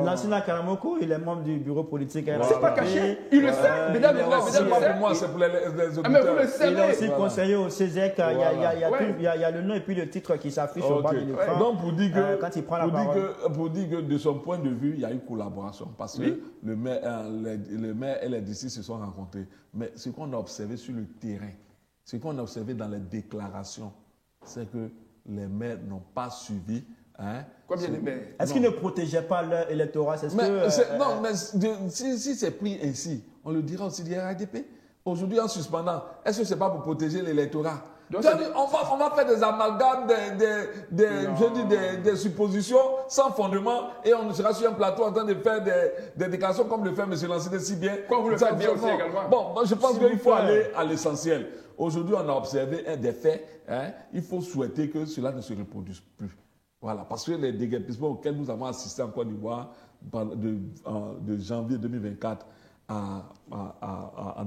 Lansine Karamoko, il est membre du bureau politique. C'est pas caché. Il le sait. Mesdames, c'est pas pour moi, c'est pour les auditeurs. Mais vous le savez. Il est aussi conseiller au CESEC. Il y a le nom et puis le titre qui s'affiche au bas de l'écran. Donc, pour dire que de son point de vue, il y a eu collaboration. Parce que le maire et les DC se sont rencontrés. Mais ce qu'on a observé sur le terrain, ce qu'on a observé dans les déclarations, c'est que les maires n'ont pas suivi. Combien de maires? Est-ce qu'ils ne protégeaient pas leur électorat? Non, mais si c'est pris ainsi, on le dira aussi du RADP. Aujourd'hui, en suspendant, est-ce que ce n'est pas pour protéger l'électorat? On va faire des amalgames, des suppositions sans fondement et on sera sur un plateau en train de faire des déclarations comme le fait M. Lansine si bien. Comme vous le faites bien aussi également. Bon, je pense qu'il faut aller à l'essentiel. Aujourd'hui, on a observé des faits. Il faut souhaiter que cela ne se reproduise plus. Voilà, parce que les déguerpissements auxquels nous avons assisté en Côte d'Ivoire de janvier 2024 à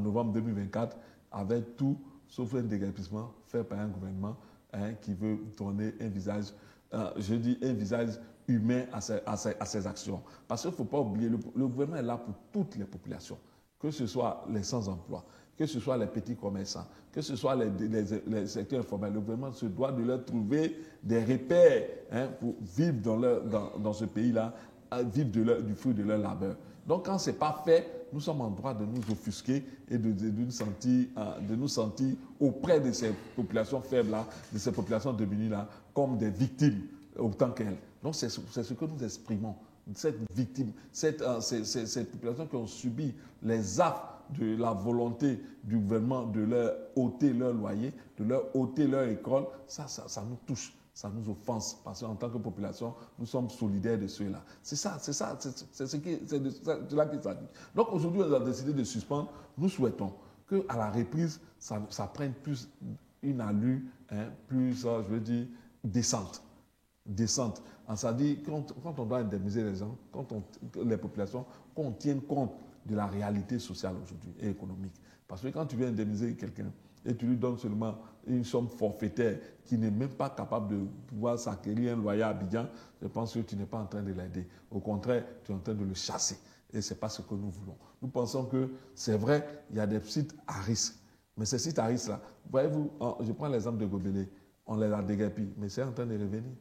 novembre 2024 avaient tout sauf un déguerpissement fait par un gouvernement qui veut donner un visage, je dis un visage humain à ses actions. Parce qu'il ne faut pas oublier, le gouvernement est là pour toutes les populations, que ce soit les sans-emploi, que ce soit les petits commerçants, que ce soit les secteurs informels. Le gouvernement se doit de leur trouver des repères pour vivre dans ce pays-là, vivre du fruit de leur labeur. Donc quand ce n'est pas fait, nous sommes en droit de nous offusquer et de nous sentir auprès de ces populations faibles-là, de ces populations diminuées-là, comme des victimes autant qu'elles. Donc c'est ce que nous exprimons, cette victime, ces populations qui ont subi les affres de la volonté du gouvernement de leur ôter leur loyer, de leur ôter leur école, ça nous touche. Ça nous offense parce qu'en tant que population, nous sommes solidaires de ceux-là. C'est de là qu'il s'agit. Donc aujourd'hui, on a décidé de suspendre. Nous souhaitons qu'à la reprise, ça prenne plus une allure, plus, je veux dire, décente. C'est-à-dire, quand on doit indemniser les gens, les populations, qu'on tienne compte de la réalité sociale aujourd'hui et économique. Parce que quand tu viens indemniser quelqu'un, et tu lui donnes seulement une somme forfaitaire qui n'est même pas capable de pouvoir s'acquérir un loyer à Abidjan, je pense que tu n'es pas en train de l'aider. Au contraire, tu es en train de le chasser. Et ce n'est pas ce que nous voulons. Nous pensons que c'est vrai, il y a des sites à risque. Mais ces sites à risque-là, voyez-vous, je prends l'exemple de Gobelé, on les a déguerpis, mais c'est en train de revenir.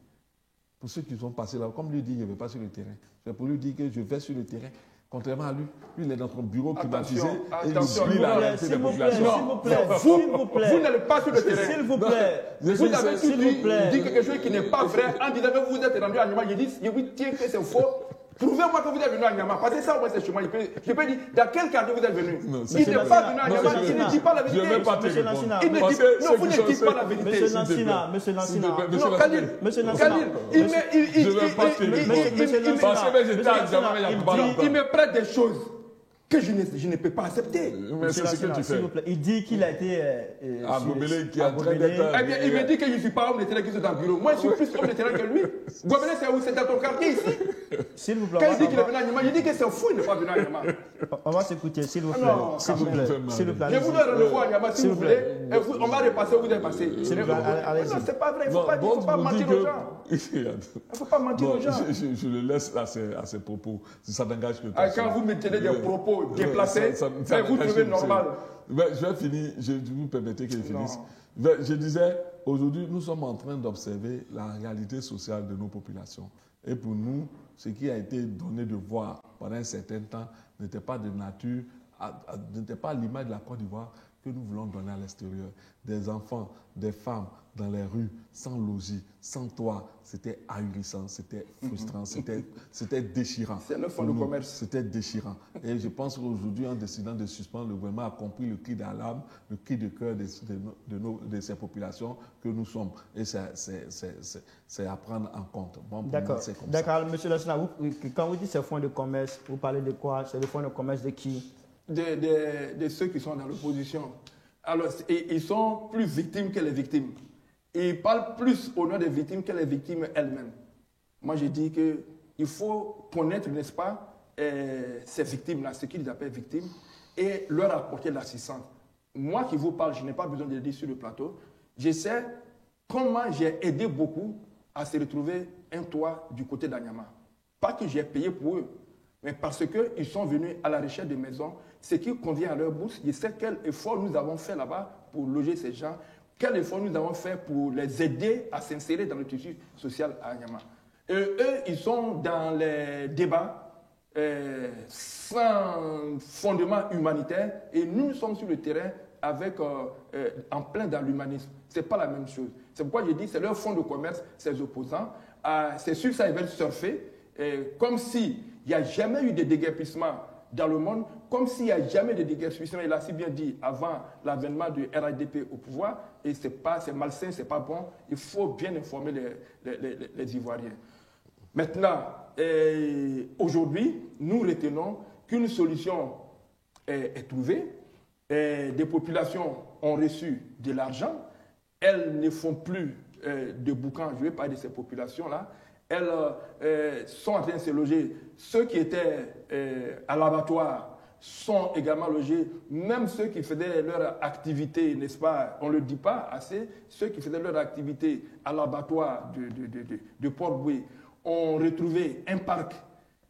Pour ceux qui sont passés là, comme lui dit, je ne vais pas sur le terrain. C'est pour lui dire que je vais sur le terrain. Contrairement à lui, il est dans son bureau climatisé et il oublie la réalité des populations. Vous n'allez pas sur le terrain. S'il vous plaît. Vous avez dit quelque chose qui n'est pas vrai en disant que vous êtes rendu à Niamey. Je vous tiens que c'est faux. Prouvez-moi que vous êtes venu à Niamey. Parce que ça, c'est chez moi. Je peux dire dans quel cadre vous êtes venu. Il n'est pas venu à Niamey. Il ne dit pas la vérité. Je ne vais pas te répondre. Non, vous ne dites pas la vérité. Monsieur Lansina. Non, Khalil. Il me prête des choses. que je ne peux pas accepter. Mais c'est ce que tu fais. Il dit qu'il a été à Gobelin, qui est en train d'être... Eh bien, il me dit que je ne suis pas homme de terrain qui est dans le bureau. Moi, je suis plus homme de terrain que lui. Gobelin, c'est où? C'est dans ton quartier ici. S'il vous plaît. Quand il dit qu'il est venu à Niamey, il dit que c'est fou, il n'est pas venu à Niamey. On va s'écouter, s'il vous plaît. Non, s'il vous plaît. S'il vous plaît. Je vous donne rendez-vous à Niamey si vous voulez. Et on va repasser où vous êtes passé. S'il vous plaît, allez-y. Non, c'est pas vrai. Il ne faut pas mentir aux gens. Il ne faut pas mentir aux gens. Je le laisse à ses propos. Si ça n'engage que toi. Quand vous me tenez des propos déplacés, vous trouvez normal. Je vais finir. Vous permettez que je finisse. Je disais, aujourd'hui, nous sommes en train d'observer la réalité sociale de nos populations. Et pour nous, ce qui a été donné de voir pendant un certain temps n'était pas de nature, n'était pas l'image de la Côte d'Ivoire que nous voulons donner à l'extérieur. Des enfants, des femmes dans les rues, sans logis, sans toit, c'était ahurissant, c'était frustrant, c'était déchirant. C'est le fonds de commerce. C'était déchirant. Et je pense qu'aujourd'hui, en décidant de suspendre, le gouvernement a compris le cri d'alarme, le cri de cœur de ces populations que nous sommes. Et c'est à prendre en compte. Bon, d'accord. D'accord, M. Lassana, quand vous dites ces fonds de commerce, vous parlez de quoi? C'est le fonds de commerce de qui? De ceux qui sont dans l'opposition. Alors, ils sont plus victimes que les victimes. Ils parlent plus au nom des victimes que les victimes elles-mêmes. Moi, je dis qu'il faut connaître, n'est-ce pas, ces victimes-là, ce qu'ils appellent victimes, et leur apporter l'assistance. Moi qui vous parle, je n'ai pas besoin de le dire sur le plateau. Je sais comment j'ai aidé beaucoup à se retrouver un toit du côté d'Anyama. Pas que j'ai payé pour eux, mais parce qu'ils sont venus à la recherche de maisons, ce qui convient à leur bourse. Je sais quel effort nous avons fait là-bas pour loger ces gens, quel effort nous avons fait pour les aider à s'insérer dans le tissu social à Anyama. Et eux, ils sont dans les débats sans fondement humanitaire et nous sommes sur le terrain en plein dans l'humanisme. Ce n'est pas la même chose. C'est pourquoi je dis que c'est leur fonds de commerce, ces opposants. C'est sûr que ça, ils veulent surfer, comme s'il n'y a jamais eu de déguerpissement dans le monde, comme s'il n'y a jamais de déguerpissement, il a si bien dit, avant l'avènement du RADP au pouvoir, et c'est malsain, c'est pas bon, il faut bien informer les Ivoiriens. Maintenant, aujourd'hui, nous retenons qu'une solution est trouvée, des populations ont reçu de l'argent, elles ne font plus de boucan, je vais parler de ces populations-là, elles sont en train de se loger. Ceux qui étaient à l'abattoir sont également logés, même ceux qui faisaient leur activité, n'est-ce pas, on ne le dit pas assez, ceux qui faisaient leur activité à l'abattoir de Port-Boué ont retrouvé un parc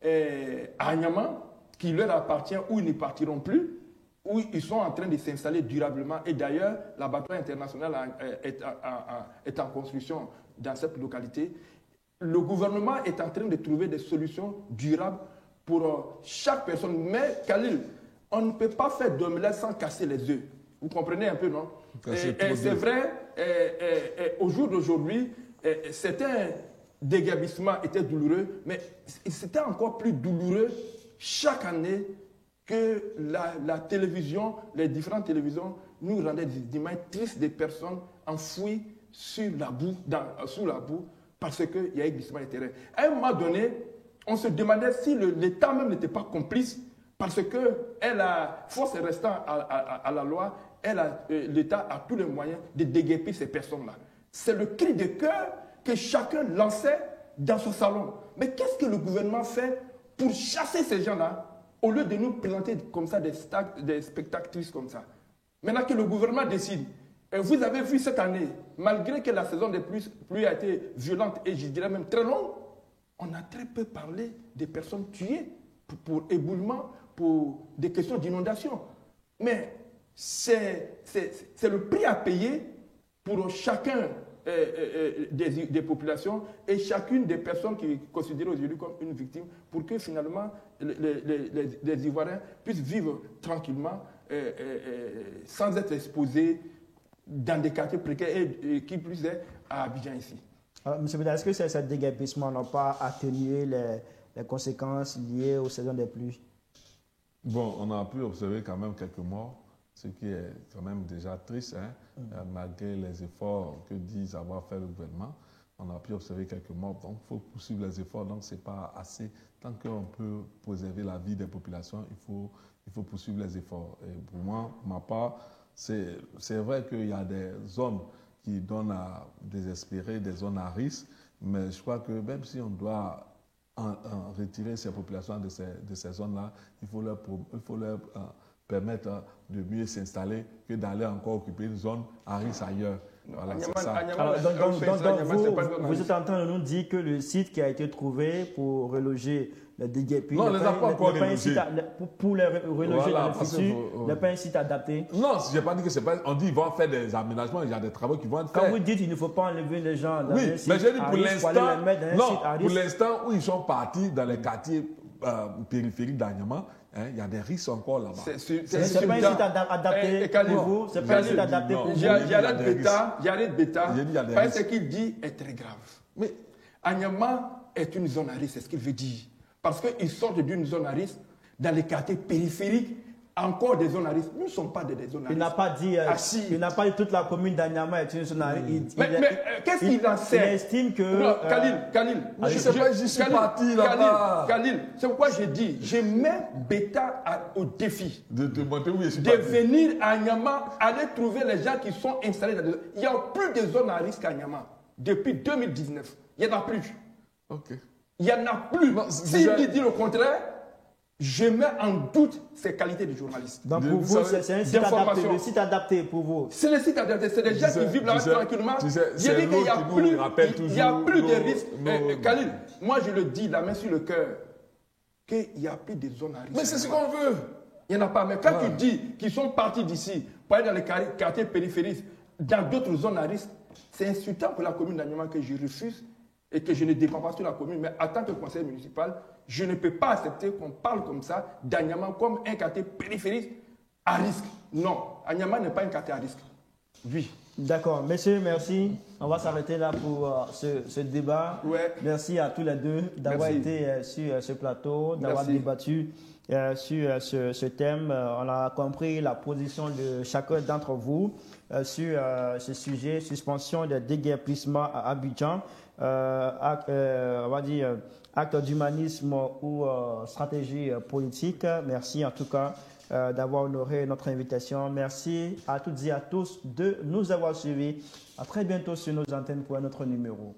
à Anyama qui leur appartient, où ils ne partiront plus, où ils sont en train de s'installer durablement. Et d'ailleurs, l'abattoir international est en construction dans cette localité. Le gouvernement est en train de trouver des solutions durables pour chaque personne. Mais, Khalil, on ne peut pas faire d'omelette sans casser les œufs. Vous comprenez un peu, non? Et c'est vrai, au jour d'aujourd'hui, certains déguerpissements étaient douloureux, mais c'était encore plus douloureux chaque année que la télévision, les différentes télévisions nous rendaient des images tristes des personnes enfouies sous la boue, parce qu'il y a eu glissement de terrain. À un moment donné, on se demandait si l'État même n'était pas complice, parce que force restant à la loi, l'État a tous les moyens de déguerpir ces personnes-là. C'est le cri de cœur que chacun lançait dans son salon. Mais qu'est-ce que le gouvernement fait pour chasser ces gens-là, au lieu de nous présenter comme ça des spectatrices comme ça? Maintenant que le gouvernement décide, et vous avez vu cette année, malgré que la saison des pluies a été violente et je dirais même très longue, on a très peu parlé des personnes tuées pour éboulement, pour des questions d'inondation. Mais c'est le prix à payer pour chacun des populations et chacune des personnes qui sont considérées aujourd'hui comme une victime pour que finalement les Ivoiriens puissent vivre tranquillement sans être exposés dans des quartiers précaires et qui plus est à Abidjan ici. Alors, M. Bida, est-ce que ces déguerpissements n'ont pas atténué les conséquences liées aux saisons des pluies? Bon, on a pu observer quand même quelques morts, ce qui est quand même déjà triste, hein, malgré les efforts que disent avoir fait le gouvernement. on a pu observer quelques morts. Donc, il faut poursuivre les efforts. Donc, ce n'est pas assez. Tant qu'on peut préserver la vie des populations, il faut poursuivre les efforts. Et pour moi, pour ma part, c'est vrai qu'il y a des zones qui donnent à désespérer, des zones à risque, mais je crois que même si on doit retirer ces populations de ces zones-là, il faut leur permettre de mieux s'installer que d'aller encore occuper une zone à risque ailleurs. Voilà, c'est ça. Alors, vous êtes en train de nous dire que le site qui a été trouvé pour reloger les déguerpis non, les a pas encore relogés. Pour les reloger dans le futur, n'est pas un site adapté. Non, je n'ai pas dit que c'est pas. On dit qu'ils vont faire des aménagements, il y a des travaux qui vont être faits. Quand vous dites qu'il ne faut pas enlever les gens dans oui, un site mais j'ai dit pour l'instant, non, pour l'instant où ils sont partis dans les quartiers périphériques d'Anyama, il y a des risques encore là-bas. C'est pas un site adapté pour vous. C'est pas un site adapté pour vous. J'arrête Beta. Parce que ce qu'il dit est très grave. Mais Anyama est une zone à risque, c'est ce qu'il veut dire. Parce qu'ils sortent d'une zone à risque dans les quartiers périphériques, encore des zones à risque. Nous ne sommes pas des zones à risque. Il n'a pas dit toute la commune d'Anyama est une zone à risque. Mais qu'est-ce qu'il en sait? Il estime que... Non, Khalil, je suis parti là-bas. Khalil, c'est pourquoi j'ai dit, je mets Beta au défi de venir à Anyama, aller trouver les gens qui sont installés dans des zones. Il n'y a plus de zones à risque à Anyama. Depuis 2019, il n'y en a plus. Ok. Il n'y en a plus. S'il dit le contraire, je mets en doute ses qualités de journaliste. Donc pour vous, c'est un site adapté, le site adapté pour vous. C'est le site adapté, c'est des gens qui vivent là tranquillement. Je dis qu'il n'y a plus de risques. Khalil, moi je le dis, la main sur le cœur, qu'il n'y a plus de zones à risque. Mais c'est ce qu'on veut. Il n'y en a pas. Mais quand tu dis qu'ils sont partis d'ici pour aller dans les quartiers périphériques, dans d'autres zones à risque, c'est insultant pour la commune d'Anyama que je refuse et que je ne dépends pas sur la commune. Mais en tant que conseiller municipal, je ne peux pas accepter qu'on parle comme ça d'Anyama comme un quartier périphérique à risque. Non, Anyama n'est pas un quartier à risque. Oui. D'accord. Messieurs, merci. On va s'arrêter là pour ce débat. Ouais. Merci à tous les deux d'avoir été sur ce plateau, d'avoir débattu sur ce thème. On a compris la position de chacun d'entre vous sur ce sujet, suspension des déguerpissements à Abidjan. On va dire acte d'humanisme ou stratégie politique. Merci en tout cas d'avoir honoré notre invitation. Merci à toutes et à tous de nous avoir suivis. À très bientôt sur nos antennes pour un autre numéro.